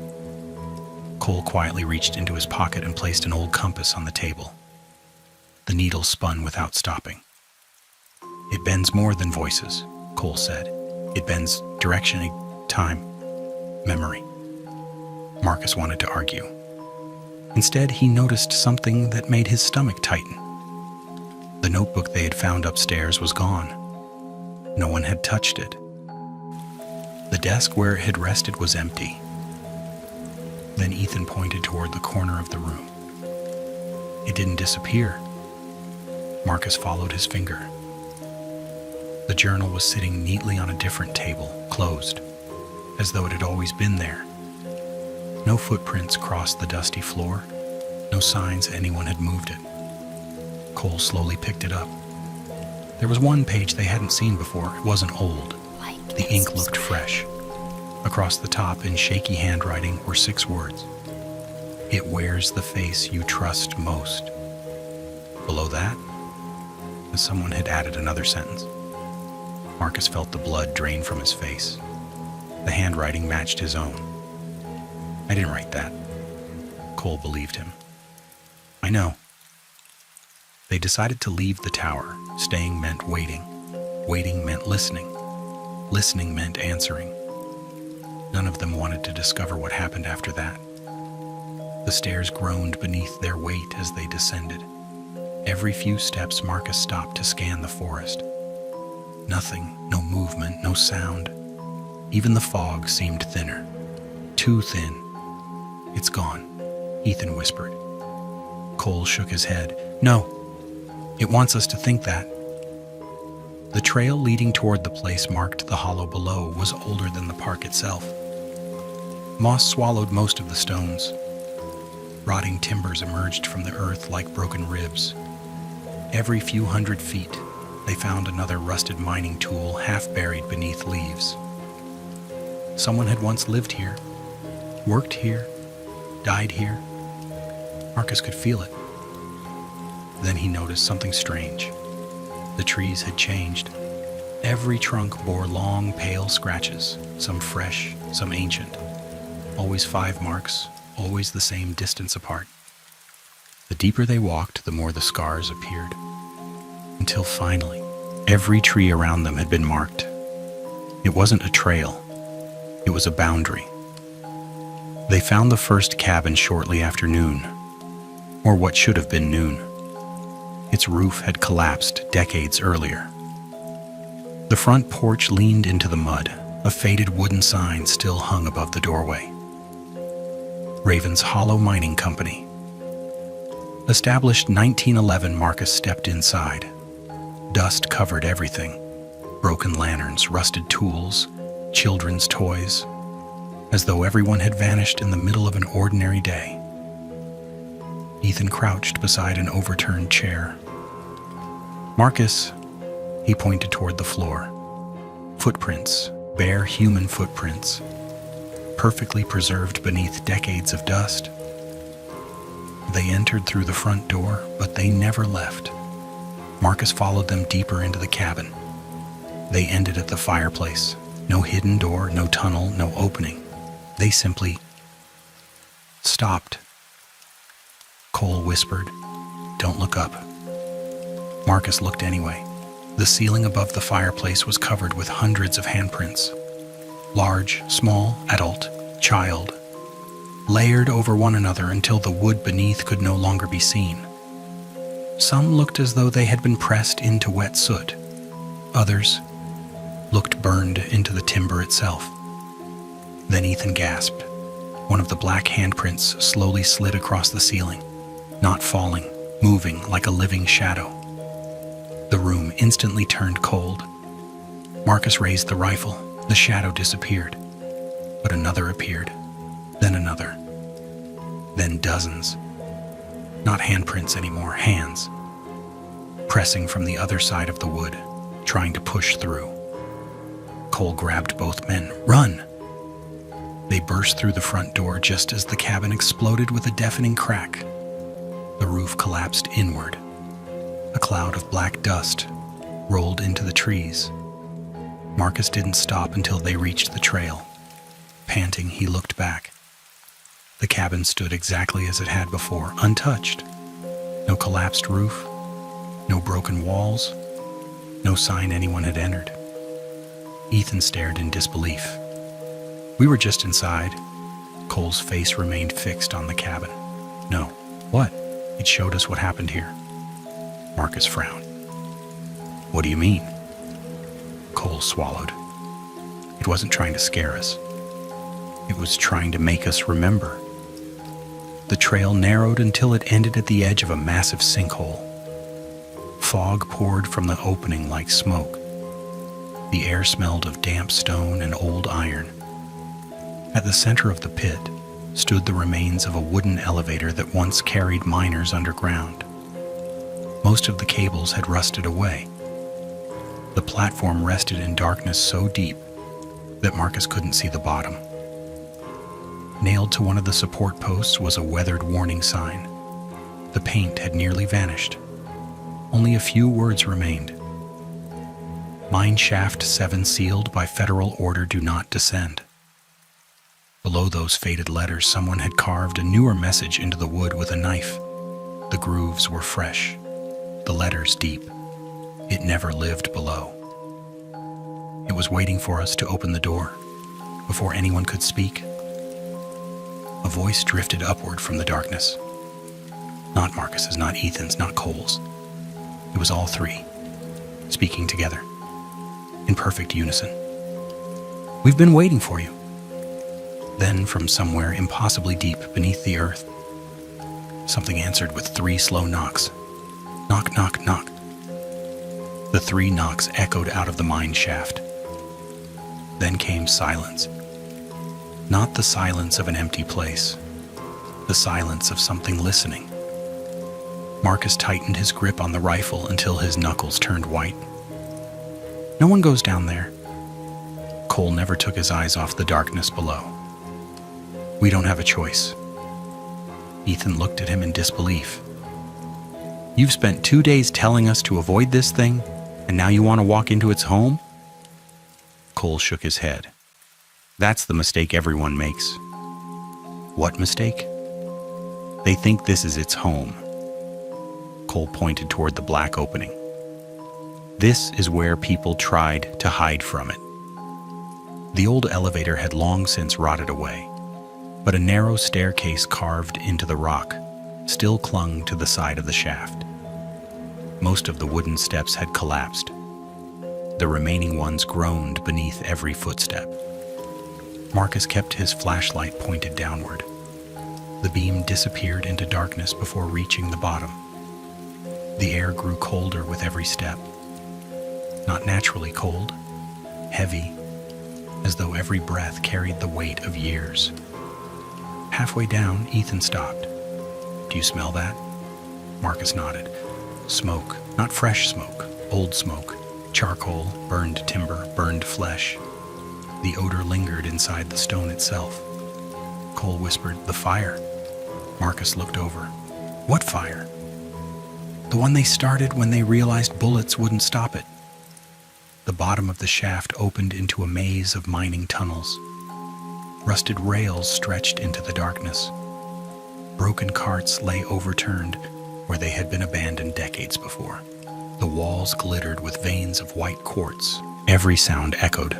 Cole quietly reached into his pocket and placed an old compass on the table. The needle spun without stopping. It bends more than voices, Cole said. It bends direction, time, memory. Marcus wanted to argue. Instead, he noticed something that made his stomach tighten. The notebook they had found upstairs was gone. No one had touched it. The desk where it had rested was empty. Then Ethan pointed toward the corner of the room. It didn't disappear. Marcus followed his finger. The journal was sitting neatly on a different table, closed, as though it had always been there. No footprints crossed the dusty floor, no signs anyone had moved it. Cole slowly picked it up. There was one page they hadn't seen before. It wasn't old. The ink looked fresh. Across the top, in shaky handwriting, were 6 words. It wears the face you trust most. Below that, someone had added another sentence. Marcus felt the blood drain from his face. The handwriting matched his own. I didn't write that. Cole believed him. I know. They decided to leave the tower. Staying meant waiting. Waiting meant listening. Listening meant answering. None of them wanted to discover what happened after that. The stairs groaned beneath their weight as they descended. Every few steps, Marcus stopped to scan the forest. Nothing, no movement, no sound. Even the fog seemed thinner. Too thin. It's gone, Ethan whispered. Cole shook his head. No, it wants us to think that. The trail leading toward the place marked the hollow below was older than the park itself. Moss swallowed most of the stones. Rotting timbers emerged from the earth like broken ribs. Every few hundred feet, they found another rusted mining tool half buried beneath leaves. Someone had once lived here, worked here, died here. Marcus could feel it. Then he noticed something strange. The trees had changed. Every trunk bore long, pale scratches, some fresh, some ancient. Always 5 marks, always the same distance apart. The deeper they walked, the more the scars appeared. Until finally, every tree around them had been marked. It wasn't a trail, it was a boundary. They found the first cabin shortly after noon, or what should have been noon. Its roof had collapsed decades earlier. The front porch leaned into the mud. A faded wooden sign still hung above the doorway. Raven's Hollow Mining Company. Established 1911, Marcus stepped inside. Dust covered everything. Broken lanterns, rusted tools, children's toys, as though everyone had vanished in the middle of an ordinary day. Ethan crouched beside an overturned chair. "Marcus," he pointed toward the floor. Footprints, bare human footprints, perfectly preserved beneath decades of dust. They entered through the front door, but they never left. Marcus followed them deeper into the cabin. They ended at the fireplace. No hidden door, no tunnel, no opening. They simply stopped. Cole whispered, "Don't look up." Marcus looked anyway. The ceiling above the fireplace was covered with hundreds of handprints. Large, small, adult, child, layered over one another until the wood beneath could no longer be seen. Some looked as though they had been pressed into wet soot. Others looked burned into the timber itself. Then Ethan gasped. One of the black handprints slowly slid across the ceiling, not falling, moving like a living shadow. The room instantly turned cold. Marcus raised the rifle. The shadow disappeared. But another appeared. Then another. Then dozens. Not handprints anymore, hands. Pressing from the other side of the wood, trying to push through. Cole grabbed both men. "Run!" They burst through the front door just as the cabin exploded with a deafening crack. The roof collapsed inward. A cloud of black dust rolled into the trees. Marcus didn't stop until they reached the trail. Panting, he looked back. The cabin stood exactly as it had before, untouched. No collapsed roof, no broken walls, no sign anyone had entered. Ethan stared in disbelief. "We were just inside." Cole's face remained fixed on the cabin. "No. What? It showed us what happened here." Marcus frowned. "What do you mean?" Cole swallowed. "It wasn't trying to scare us. It was trying to make us remember." The trail narrowed until it ended at the edge of a massive sinkhole. Fog poured from the opening like smoke. The air smelled of damp stone and old iron. At the center of the pit stood the remains of a wooden elevator that once carried miners underground. Most of the cables had rusted away. The platform rested in darkness so deep that Marcus couldn't see the bottom. Nailed to one of the support posts was a weathered warning sign. The paint had nearly vanished. Only a few words remained. "Mine shaft 7 sealed by federal order, do not descend." Below those faded letters, someone had carved a newer message into the wood with a knife. The grooves were fresh, the letters deep. It never lived below. It was waiting for us to open the door. Before anyone could speak, a voice drifted upward from the darkness. Not Marcus's, not Ethan's, not Cole's. It was all three, speaking together, in perfect unison. "We've been waiting for you." Then, from somewhere impossibly deep beneath the earth, something answered with 3 slow knocks. Knock, knock, knock. The 3 knocks echoed out of the mine shaft. Then came silence. Not the silence of an empty place, the silence of something listening. Marcus tightened his grip on the rifle until his knuckles turned white. "No one goes down there." Cole never took his eyes off the darkness below. "We don't have a choice." Ethan looked at him in disbelief. "You've spent 2 days telling us to avoid this thing, and now you want to walk into its home?" Cole shook his head. That's the mistake everyone makes. What mistake? They think this is its home. Cole pointed toward the black opening. This is where people tried to hide from it. The old elevator had long since rotted away, but a narrow staircase carved into the rock still clung to the side of the shaft. Most of the wooden steps had collapsed. The remaining ones groaned beneath every footstep. Marcus kept his flashlight pointed downward. The beam disappeared into darkness before reaching the bottom. The air grew colder with every step. Not naturally cold, heavy, as though every breath carried the weight of years. Halfway down, Ethan stopped. Do you smell that? Marcus nodded. Smoke, not fresh smoke, old smoke. Charcoal, burned timber, burned flesh. The odor lingered inside the stone itself. Cole whispered, "The fire." Marcus looked over. What fire? The one they started when they realized bullets wouldn't stop it. The bottom of the shaft opened into a maze of mining tunnels. Rusted rails stretched into the darkness. Broken carts lay overturned where they had been abandoned decades before. The walls glittered with veins of white quartz. Every sound echoed.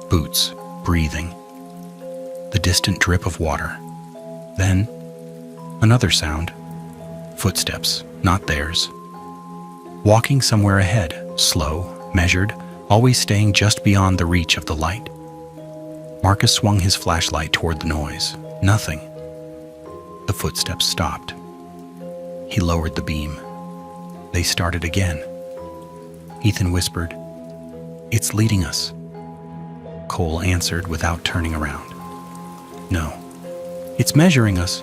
Boots, breathing. The distant drip of water. Then, another sound. Footsteps, not theirs. Walking somewhere ahead, slow, measured, always staying just beyond the reach of the light. Marcus swung his flashlight toward the noise. Nothing. The footsteps stopped. He lowered the beam. They started again. Ethan whispered, "It's leading us." Cole answered without turning around. "No, it's measuring us."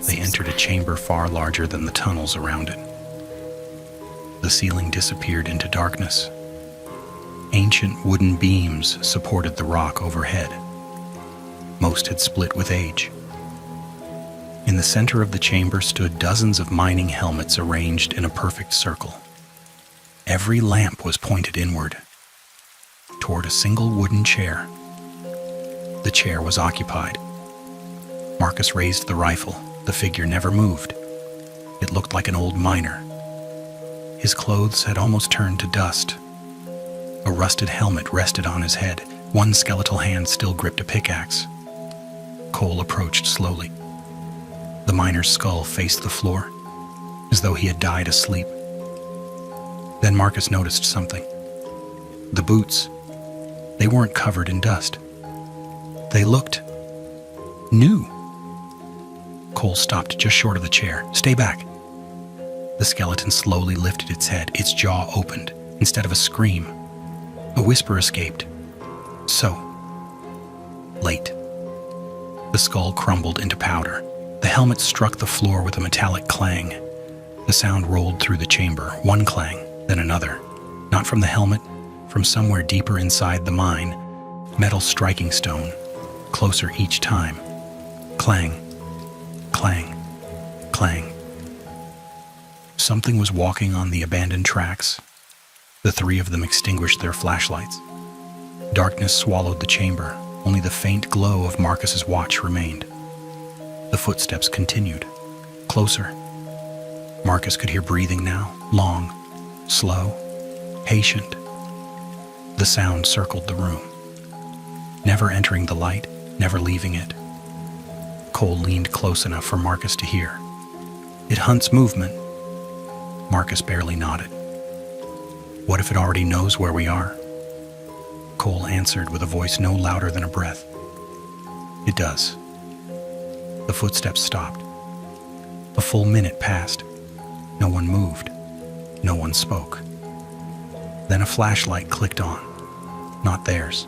They entered a chamber far larger than the tunnels around it. The ceiling disappeared into darkness. Ancient wooden beams supported the rock overhead. Most had split with age. In the center of the chamber stood dozens of mining helmets arranged in a perfect circle. Every lamp was pointed inward, toward a single wooden chair. The chair was occupied. Marcus raised the rifle. The figure never moved. It looked like an old miner. His clothes had almost turned to dust. A rusted helmet rested on his head. One skeletal hand still gripped a pickaxe. Cole approached slowly. The miner's skull faced the floor, as though he had died asleep. Then Marcus noticed something. The boots. They weren't covered in dust. They looked new. Cole stopped just short of the chair. "Stay back." The skeleton slowly lifted its head. Its jaw opened. Instead of a scream, a whisper escaped. "So late." The skull crumbled into powder. The helmet struck the floor with a metallic clang. The sound rolled through the chamber, one clang, then another. Not from the helmet, from somewhere deeper inside the mine. Metal striking stone, closer each time. Clang, clang, clang. Something was walking on the abandoned tracks. The three of them extinguished their flashlights. Darkness swallowed the chamber. Only the faint glow of Marcus's watch remained. The footsteps continued, closer. Marcus could hear breathing now, long, slow, patient. The sound circled the room, never entering the light, never leaving it. Cole leaned close enough for Marcus to hear. "It hunts movement." Marcus barely nodded. "What if it already knows where we are?" Cole answered with a voice no louder than a breath. "It does." The footsteps stopped. A full minute passed. No one moved. No one spoke. Then a flashlight clicked on. Not theirs.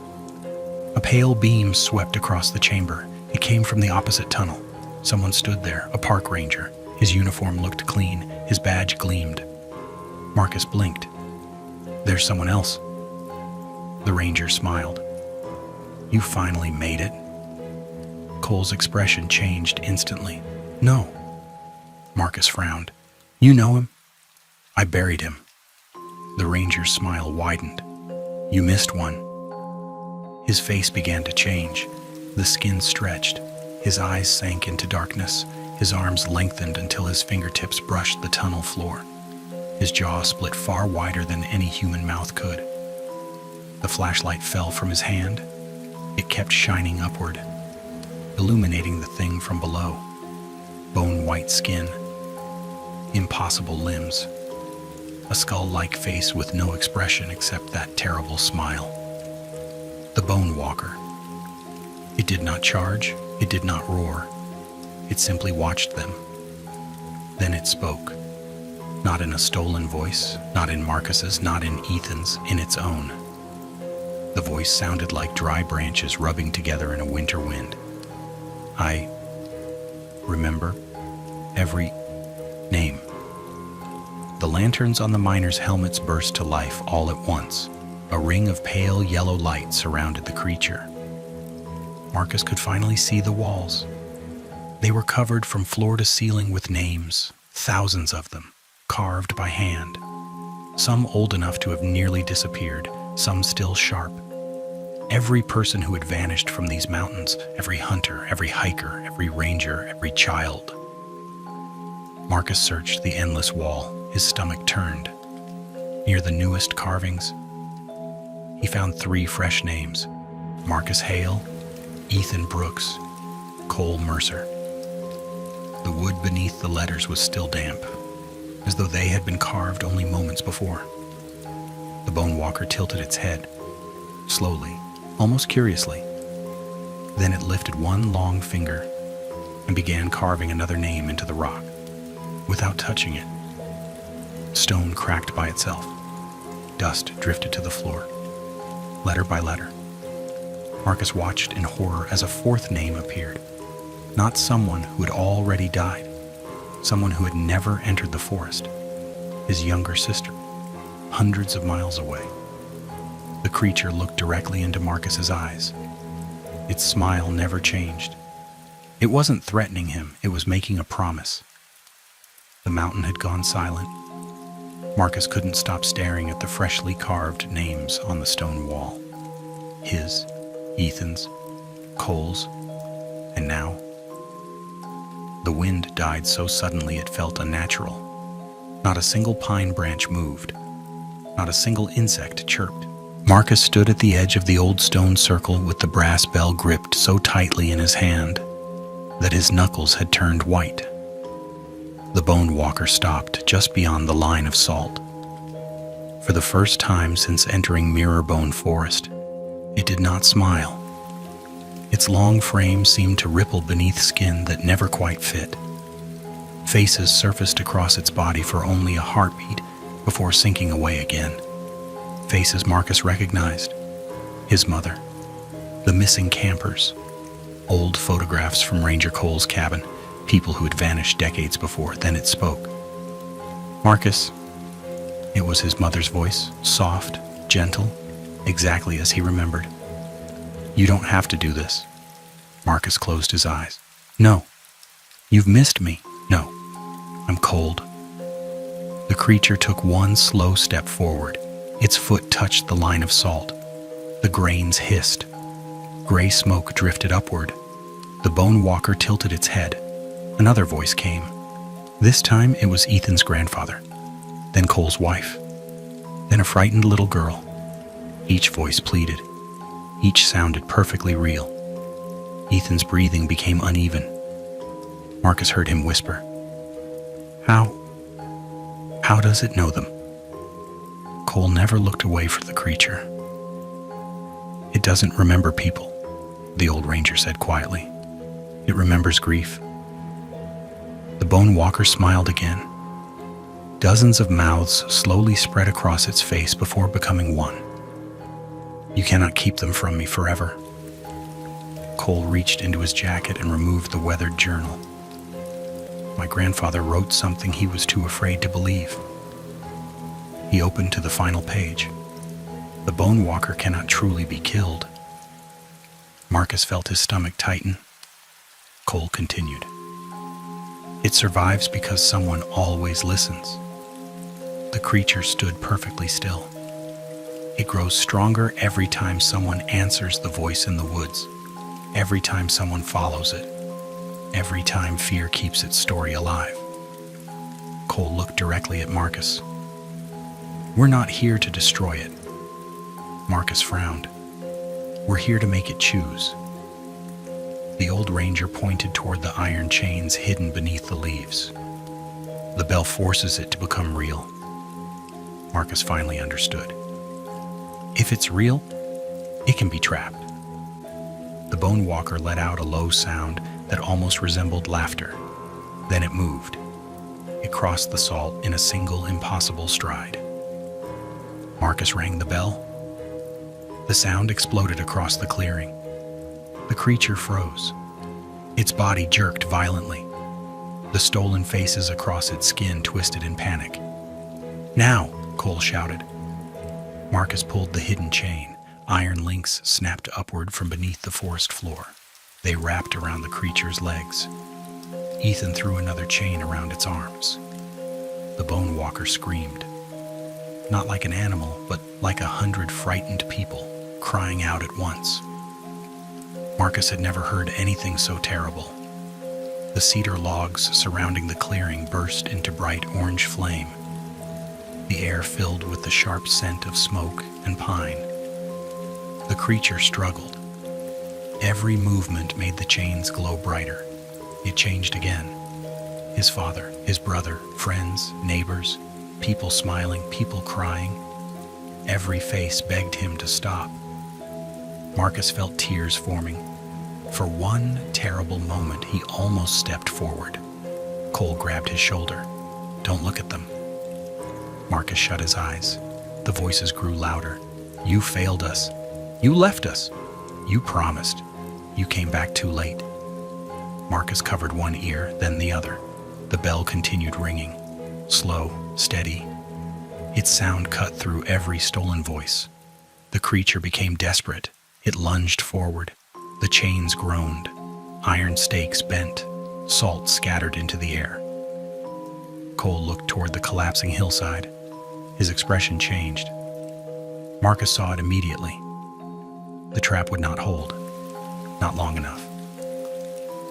A pale beam swept across the chamber. It came from the opposite tunnel. Someone stood there, a park ranger. His uniform looked clean. His badge gleamed. Marcus blinked. "There's someone else." The ranger smiled. "You finally made it." Cole's expression changed instantly. "No." Marcus frowned. "You know him?" "I buried him." The ranger's smile widened. "You missed one." His face began to change. The skin stretched. His eyes sank into darkness. His arms lengthened until his fingertips brushed the tunnel floor. His jaw split far wider than any human mouth could. The flashlight fell from his hand. It kept shining upward, illuminating the thing from below. Bone-white skin, impossible limbs, a skull-like face with no expression except that terrible smile. The Bone Walker. It did not charge, it did not roar. It simply watched them. Then it spoke. Not in a stolen voice, not in Marcus's, not in Ethan's, in its own. The voice sounded like dry branches rubbing together in a winter wind. I remember every name. The lanterns on the miners' helmets burst to life all at once. A ring of pale yellow light surrounded the creature. Marcus could finally see the walls. They were covered from floor to ceiling with names, thousands of them, carved by hand. Some old enough to have nearly disappeared, some still sharp. Every person who had vanished from these mountains, every hunter, every hiker, every ranger, every child. Marcus searched the endless wall, his stomach turned. Near the newest carvings, he found 3 fresh names: Marcus Hale, Ethan Brooks, Cole Mercer. The wood beneath the letters was still damp, as though they had been carved only moments before. The Bone Walker tilted its head, slowly, almost curiously. Then it lifted one long finger and began carving another name into the rock, without touching it. Stone cracked by itself. Dust drifted to the floor, letter by letter. Marcus watched in horror as a 4th name appeared. Not someone who had already died, someone who had never entered the forest. His younger sister, hundreds of miles away. The creature looked directly into Marcus's eyes. Its smile never changed. It wasn't threatening him, it was making a promise. The mountain had gone silent. Marcus couldn't stop staring at the freshly carved names on the stone wall. His, Ethan's, Cole's, and now. The wind died so suddenly it felt unnatural. Not a single pine branch moved. Not a single insect chirped. Marcus stood at the edge of the old stone circle with the brass bell gripped so tightly in his hand that his knuckles had turned white. The Bone Walker stopped just beyond the line of salt. For the first time since entering Mirrorbone Forest, it did not smile. Its long frame seemed to ripple beneath skin that never quite fit. Faces surfaced across its body for only a heartbeat before sinking away again. Faces Marcus recognized. His mother, the missing campers, old photographs from Ranger Cole's cabin, people who had vanished decades before. Then it spoke. Marcus. It was his mother's voice, soft, gentle, exactly as he remembered. You don't have to do this. Marcus closed his eyes. No. You've missed me. No. I'm cold. The creature took one slow step forward. Its foot touched the line of salt. The grains hissed. Gray smoke drifted upward. The Bone Walker tilted its head. Another voice came. This time it was Ethan's grandfather, then Cole's wife, then a frightened little girl. Each voice pleaded. Each sounded perfectly real. Ethan's breathing became uneven. Marcus heard him whisper, How does it know them? Cole never looked away from the creature. It doesn't remember people, the old ranger said quietly. It remembers grief. The Bone Walker smiled again. Dozens of mouths slowly spread across its face before becoming one. You cannot keep them from me forever. Cole reached into his jacket and removed the weathered journal. My grandfather wrote something he was too afraid to believe. He opened to the final page. The Bone Walker cannot truly be killed. Marcus felt his stomach tighten. Cole continued. It survives because someone always listens. The creature stood perfectly still. It grows stronger every time someone answers the voice in the woods, every time someone follows it, every time fear keeps its story alive. Cole looked directly at Marcus. "We're not here to destroy it." Marcus frowned. "We're here to make it choose." The old ranger pointed toward the iron chains hidden beneath the leaves. "The bell forces it to become real." Marcus finally understood. If it's real, it can be trapped. The bone walker let out a low sound that almost resembled laughter. Then it moved. It crossed the salt in a single impossible stride. Marcus rang the bell. The sound exploded across the clearing. The creature froze. Its body jerked violently. The stolen faces across its skin twisted in panic. "Now!" Cole shouted. Marcus pulled the hidden chain. Iron links snapped upward from beneath the forest floor. They wrapped around the creature's legs. Ethan threw another chain around its arms. The bone walker screamed. Not like an animal, but like 100 frightened people, crying out at once. Marcus had never heard anything so terrible. The cedar logs surrounding the clearing burst into bright orange flame. The air filled with the sharp scent of smoke and pine. The creature struggled. Every movement made the chains glow brighter. It changed again. His father, his brother, friends, neighbors, people smiling, people crying. Every face begged him to stop. Marcus felt tears forming. For one terrible moment, he almost stepped forward. Cole grabbed his shoulder. "Don't look at them." Marcus shut his eyes. The voices grew louder. "You failed us. You left us. You promised. You came back too late." Marcus covered one ear, then the other. The bell continued ringing. Slow, steady. Its sound cut through every stolen voice. The creature became desperate. It lunged forward. The chains groaned. Iron stakes bent. Salt scattered into the air. Cole looked toward the collapsing hillside. His expression changed. Marcus saw it immediately. The trap would not hold. Not long enough.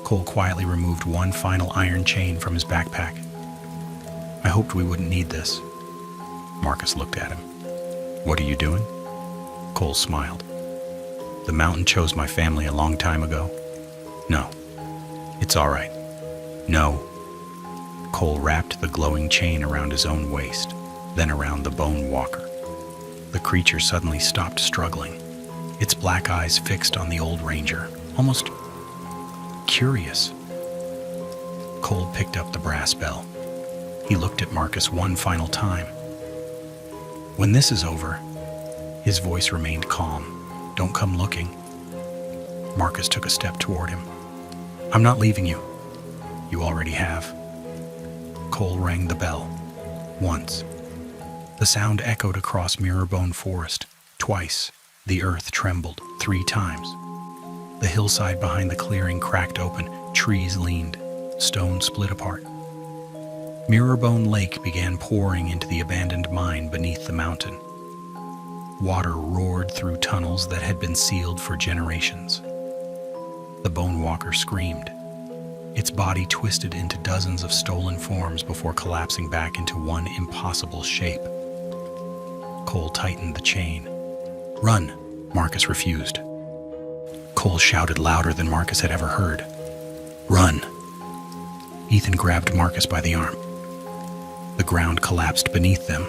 Cole quietly removed one final iron chain from his backpack. "I hoped we wouldn't need this." Marcus looked at him. "What are you doing?" Cole smiled. "The mountain chose my family a long time ago." "No. It's all right." "No." Cole wrapped the glowing chain around his own waist, then around the bone walker. The creature suddenly stopped struggling, its black eyes fixed on the old ranger, almost curious. Cole picked up the brass bell. He looked at Marcus one final time. "When this is over," his voice remained calm, "don't come looking." Marcus took a step toward him. "I'm not leaving you. You already have." Cole rang the bell. Once. The sound echoed across Mirrorbone Forest. Twice. The earth trembled. 3 times. The hillside behind the clearing cracked open. Trees leaned. Stones split apart. Mirrorbone Lake began pouring into the abandoned mine beneath the mountain. Water roared through tunnels that had been sealed for generations. The bone walker screamed. Its body twisted into dozens of stolen forms before collapsing back into one impossible shape. Cole tightened the chain. "Run!" Marcus refused. Cole shouted louder than Marcus had ever heard. "Run!" Ethan grabbed Marcus by the arm. The ground collapsed beneath them.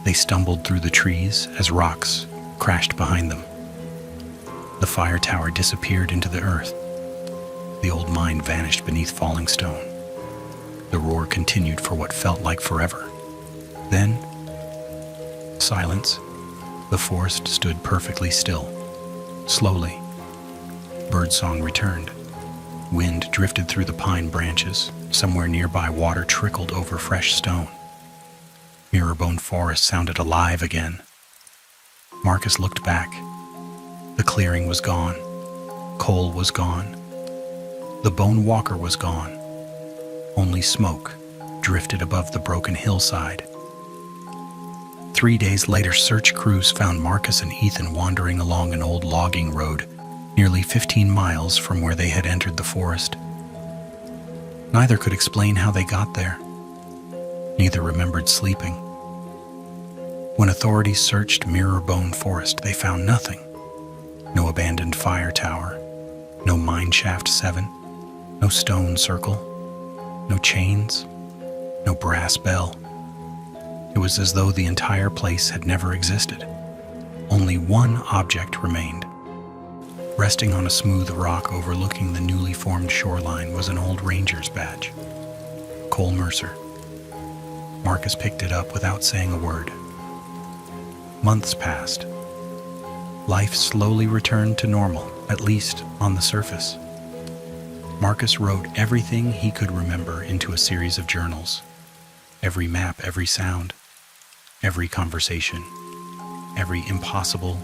They stumbled through the trees as rocks crashed behind them. The fire tower disappeared into the earth. The old mine vanished beneath falling stone. The roar continued for what felt like forever. Then, silence. The forest stood perfectly still. Slowly, birdsong returned. Wind drifted through the pine branches. Somewhere nearby, water trickled over fresh stone. Mirrorbone Forest sounded alive again. Marcus looked back. The clearing was gone. Cole was gone. The bone walker was gone. Only smoke drifted above the broken hillside. 3 days later, search crews found Marcus and Ethan wandering along an old logging road, nearly 15 miles from where they had entered the forest. Neither could explain how they got there. Neither remembered sleeping. When authorities searched Mirrorbone Forest, they found nothing. No abandoned fire tower, no mine shaft 7, no stone circle, no chains, no brass bell. It was as though the entire place had never existed. Only one object remained. Resting on a smooth rock overlooking the newly formed shoreline was an old ranger's badge. Cole Mercer. Marcus picked it up without saying a word. Months passed. Life slowly returned to normal, at least on the surface. Marcus wrote everything he could remember into a series of journals. Every map, every sound, every conversation, every impossible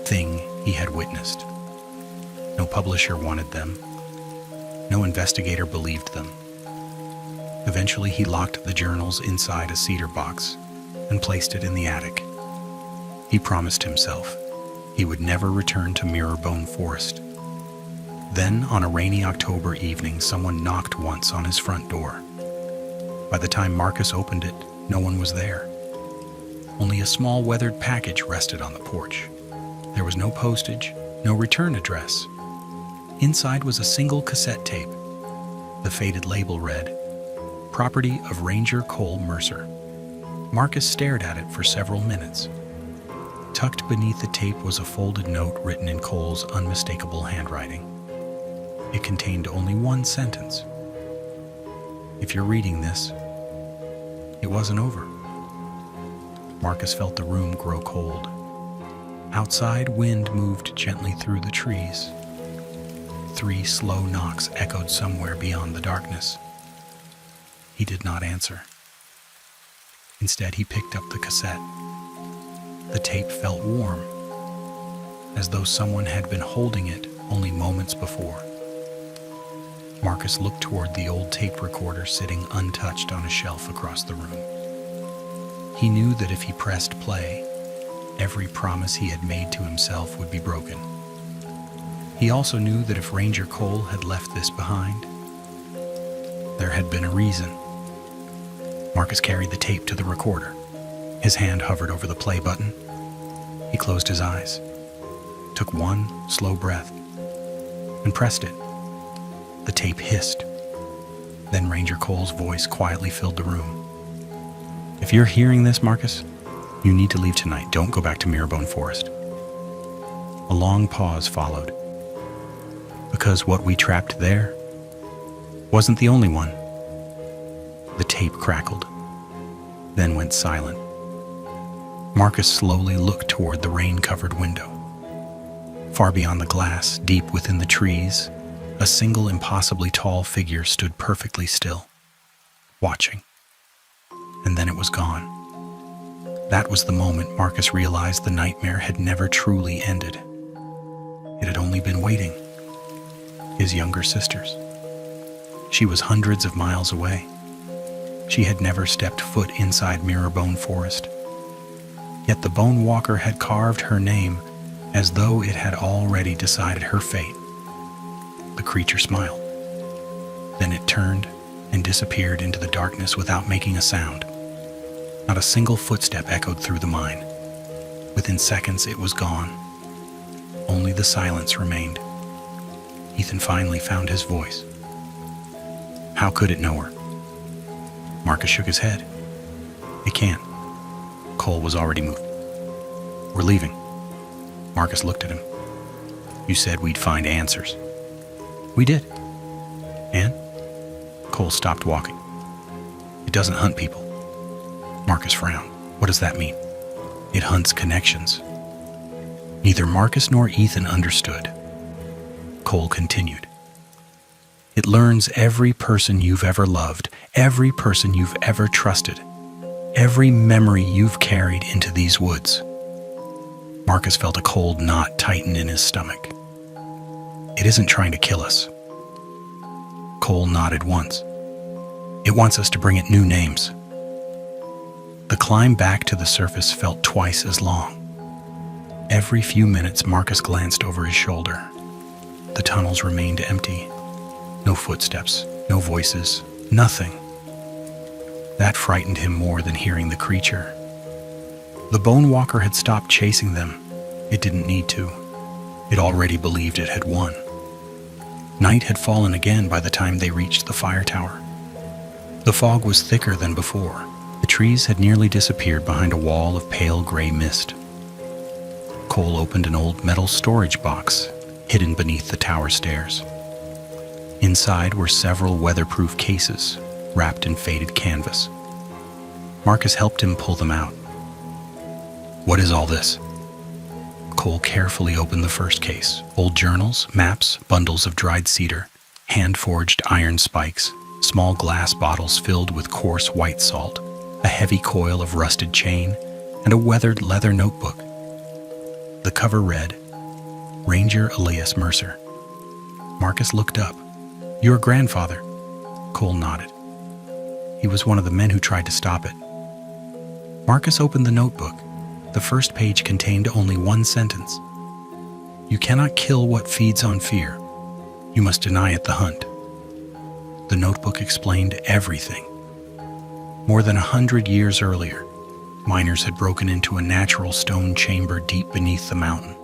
thing he had witnessed. No publisher wanted them. No investigator believed them. Eventually, he locked the journals inside a cedar box and placed it in the attic. He promised himself he would never return to Mirrorbone Forest. Then, on a rainy October evening, someone knocked once on his front door. By the time Marcus opened it, no one was there. Only a small weathered package rested on the porch. There was no postage, no return address. Inside was a single cassette tape. The faded label read, "Property of Ranger Cole Mercer." Marcus stared at it for several minutes. Tucked beneath the tape was a folded note written in Cole's unmistakable handwriting. It contained only one sentence. "If you're reading this, it wasn't over." Marcus felt the room grow cold. Outside, wind moved gently through the trees. 3 slow knocks echoed somewhere beyond the darkness. He did not answer. Instead, he picked up the cassette. The tape felt warm, as though someone had been holding it only moments before. Marcus looked toward the old tape recorder sitting untouched on a shelf across the room. He knew that if he pressed play, every promise he had made to himself would be broken. He also knew that if Ranger Cole had left this behind, there had been a reason. Marcus carried the tape to the recorder. His hand hovered over the play button. He closed his eyes, took one slow breath, and pressed it. The tape hissed. Then Ranger Cole's voice quietly filled the room. "If you're hearing this, Marcus, you need to leave tonight. Don't go back to Mirrorbone Forest." A long pause followed. Because what we trapped there wasn't the only one. The tape crackled, then went silent. Marcus slowly looked toward the rain-covered window. Far beyond the glass, deep within the trees, a single impossibly tall figure stood perfectly still, watching. And then it was gone. That was the moment Marcus realized the nightmare had never truly ended. It had only been waiting. His younger sisters. She was hundreds of miles away. She had never stepped foot inside Mirrorbone Forest. Yet the Bone Walker had carved her name as though it had already decided her fate. The creature smiled. Then it turned and disappeared into the darkness without making a sound. Not a single footstep echoed through the mine. Within seconds, it was gone. Only the silence remained. Ethan finally found his voice. How could it know her? Marcus shook his head. It can't. Cole was already moved. We're leaving. Marcus looked at him. You said we'd find answers. We did. And? Cole stopped walking. It doesn't hunt people. Marcus frowned. What does that mean? It hunts connections. Neither Marcus nor Ethan understood. Cole continued. It learns every person you've ever loved, every person you've ever trusted, every memory you've carried into these woods. Marcus felt a cold knot tighten in his stomach. It isn't trying to kill us. Cole nodded once. It wants us to bring it new names. The climb back to the surface felt twice as long. Every few minutes, Marcus glanced over his shoulder. The tunnels remained empty. No footsteps, no voices, nothing. That frightened him more than hearing the creature. The bone walker had stopped chasing them. It didn't need to. It already believed it had won. Night had fallen again by the time they reached the fire tower. The fog was thicker than before. The trees had nearly disappeared behind a wall of pale gray mist. Cole opened an old metal storage box hidden beneath the tower stairs. Inside were several weatherproof cases wrapped in faded canvas. Marcus helped him pull them out. "What is all this?" Cole carefully opened the first case. Old journals, maps, bundles of dried cedar, hand-forged iron spikes, small glass bottles filled with coarse white salt, a heavy coil of rusted chain, and a weathered leather notebook. The cover read, "Ranger Elias Mercer." Marcus looked up. "Your grandfather." Cole nodded. He was one of the men who tried to stop it. Marcus opened the notebook. The first page contained only one sentence. "You cannot kill what feeds on fear. You must deny it the hunt." The notebook explained everything. More than 100 years earlier, miners had broken into a natural stone chamber deep beneath the mountain.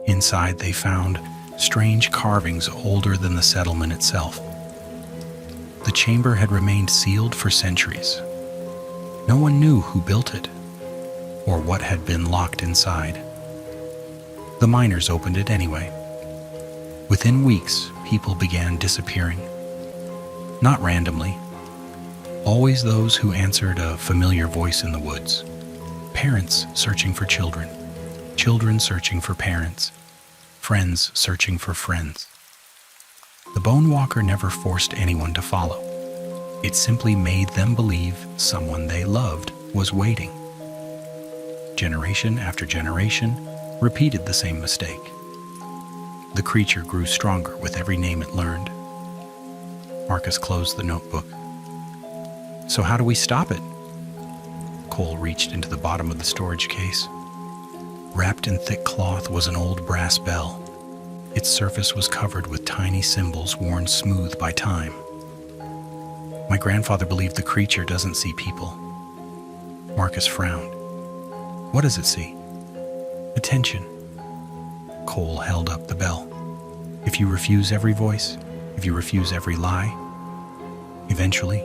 Inside, they found strange carvings older than the settlement itself. The chamber had remained sealed for centuries. No one knew who built it, or what had been locked inside. The miners opened it anyway. Within weeks, people began disappearing. Not randomly. Always those who answered a familiar voice in the woods. Parents searching for children. Children searching for parents. Friends searching for friends. The Bone Walker never forced anyone to follow. It simply made them believe someone they loved was waiting. Generation after generation repeated the same mistake. The creature grew stronger with every name it learned. Marcus closed the notebook. "So how do we stop it?" Cole reached into the bottom of the storage case. Wrapped in thick cloth was an old brass bell. Its surface was covered with tiny symbols worn smooth by time. "My grandfather believed the creature doesn't see people." Marcus frowned. "What does it see?" "Attention." Cole held up the bell. "If you refuse every voice, if you refuse every lie, eventually,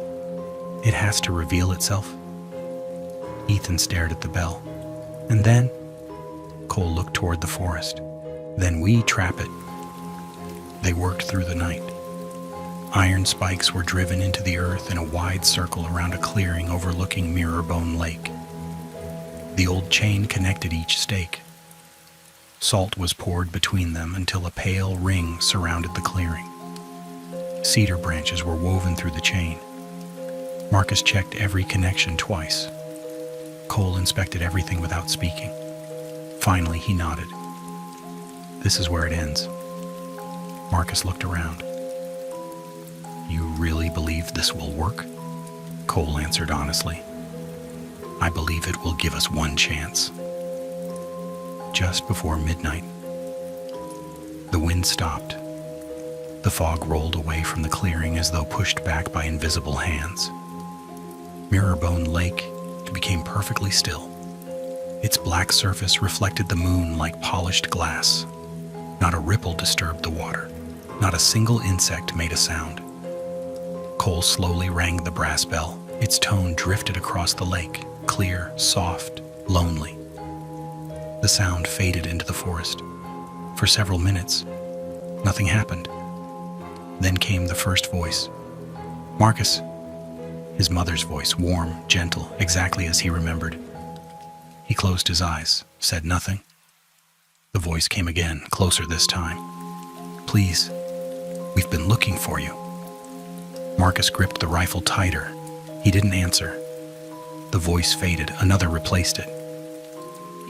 it has to reveal itself." Ethan stared at the bell. "And then?" Cole looked toward the forest. "Then we trap it." They worked through the night. Iron spikes were driven into the earth in a wide circle around a clearing overlooking Mirrorbone Lake. The old chain connected each stake. Salt was poured between them until a pale ring surrounded the clearing. Cedar branches were woven through the chain. Marcus checked every connection twice. Cole inspected everything without speaking. Finally, he nodded. "This is where it ends." Marcus looked around. "You really believe this will work?" Cole answered honestly. "I believe it will give us one chance." Just before midnight, the wind stopped. The fog rolled away from the clearing as though pushed back by invisible hands. Mirrorbone Lake became perfectly still. Its black surface reflected the moon like polished glass. Not a ripple disturbed the water. Not a single insect made a sound. Cole slowly rang the brass bell. Its tone drifted across the lake, clear, soft, lonely. The sound faded into the forest. For several minutes, nothing happened. Then came the first voice. "Marcus." His mother's voice, warm, gentle, exactly as he remembered. He closed his eyes, said nothing. The voice came again, closer this time. "Please, we've been looking for you." Marcus gripped the rifle tighter. He didn't answer. The voice faded, another replaced it.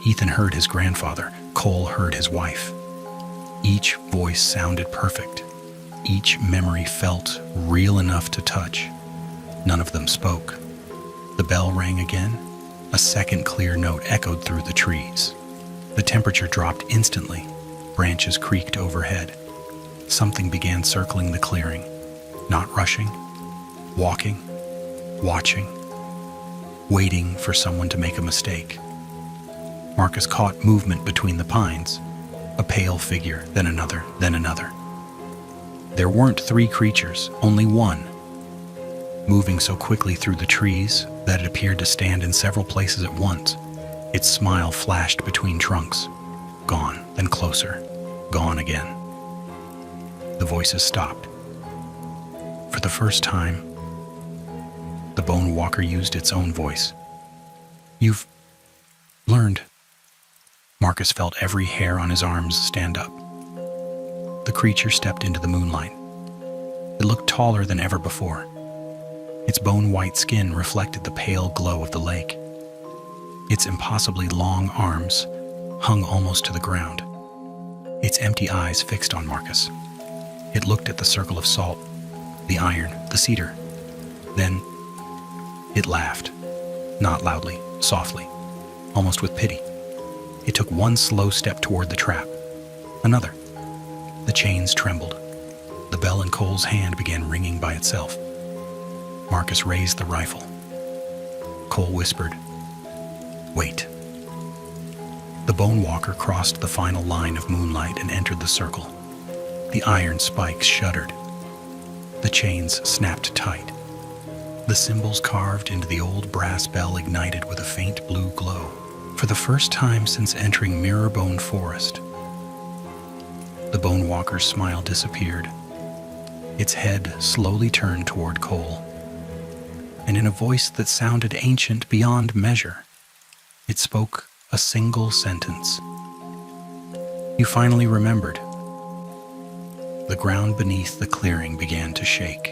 Ethan heard his grandfather, Cole heard his wife. Each voice sounded perfect. Each memory felt real enough to touch. None of them spoke. The bell rang again. A second clear note echoed through the trees. The temperature dropped instantly. Branches creaked overhead. Something began circling the clearing, not rushing, walking, watching, waiting for someone to make a mistake. Marcus caught movement between the pines, a pale figure, then another, then another. There weren't three creatures, only one, moving so quickly through the trees that it appeared to stand in several places at once. Its smile flashed between trunks. Gone, then closer, gone again. The voices stopped. For the first time, the Bone Walker used its own voice. "You've learned." Marcus felt every hair on his arms stand up. The creature stepped into the moonlight. It looked taller than ever before. Its bone-white skin reflected the pale glow of the lake. Its impossibly long arms hung almost to the ground, its empty eyes fixed on Marcus. It looked at the circle of salt, the iron, the cedar. Then it laughed, not loudly, softly, almost with pity. It took one slow step toward the trap. Another. The chains trembled. The bell in Cole's hand began ringing by itself. Marcus raised the rifle. Cole whispered, "Wait." The Bone Walker crossed the final line of moonlight and entered the circle. The iron spikes shuddered. The chains snapped tight. The symbols carved into the old brass bell ignited with a faint blue glow. For the first time since entering Mirrorbone Forest, the Bone Walker's smile disappeared. Its head slowly turned toward Cole, and in a voice that sounded ancient beyond measure, it spoke a single sentence. "You finally remembered." The ground beneath the clearing began to shake.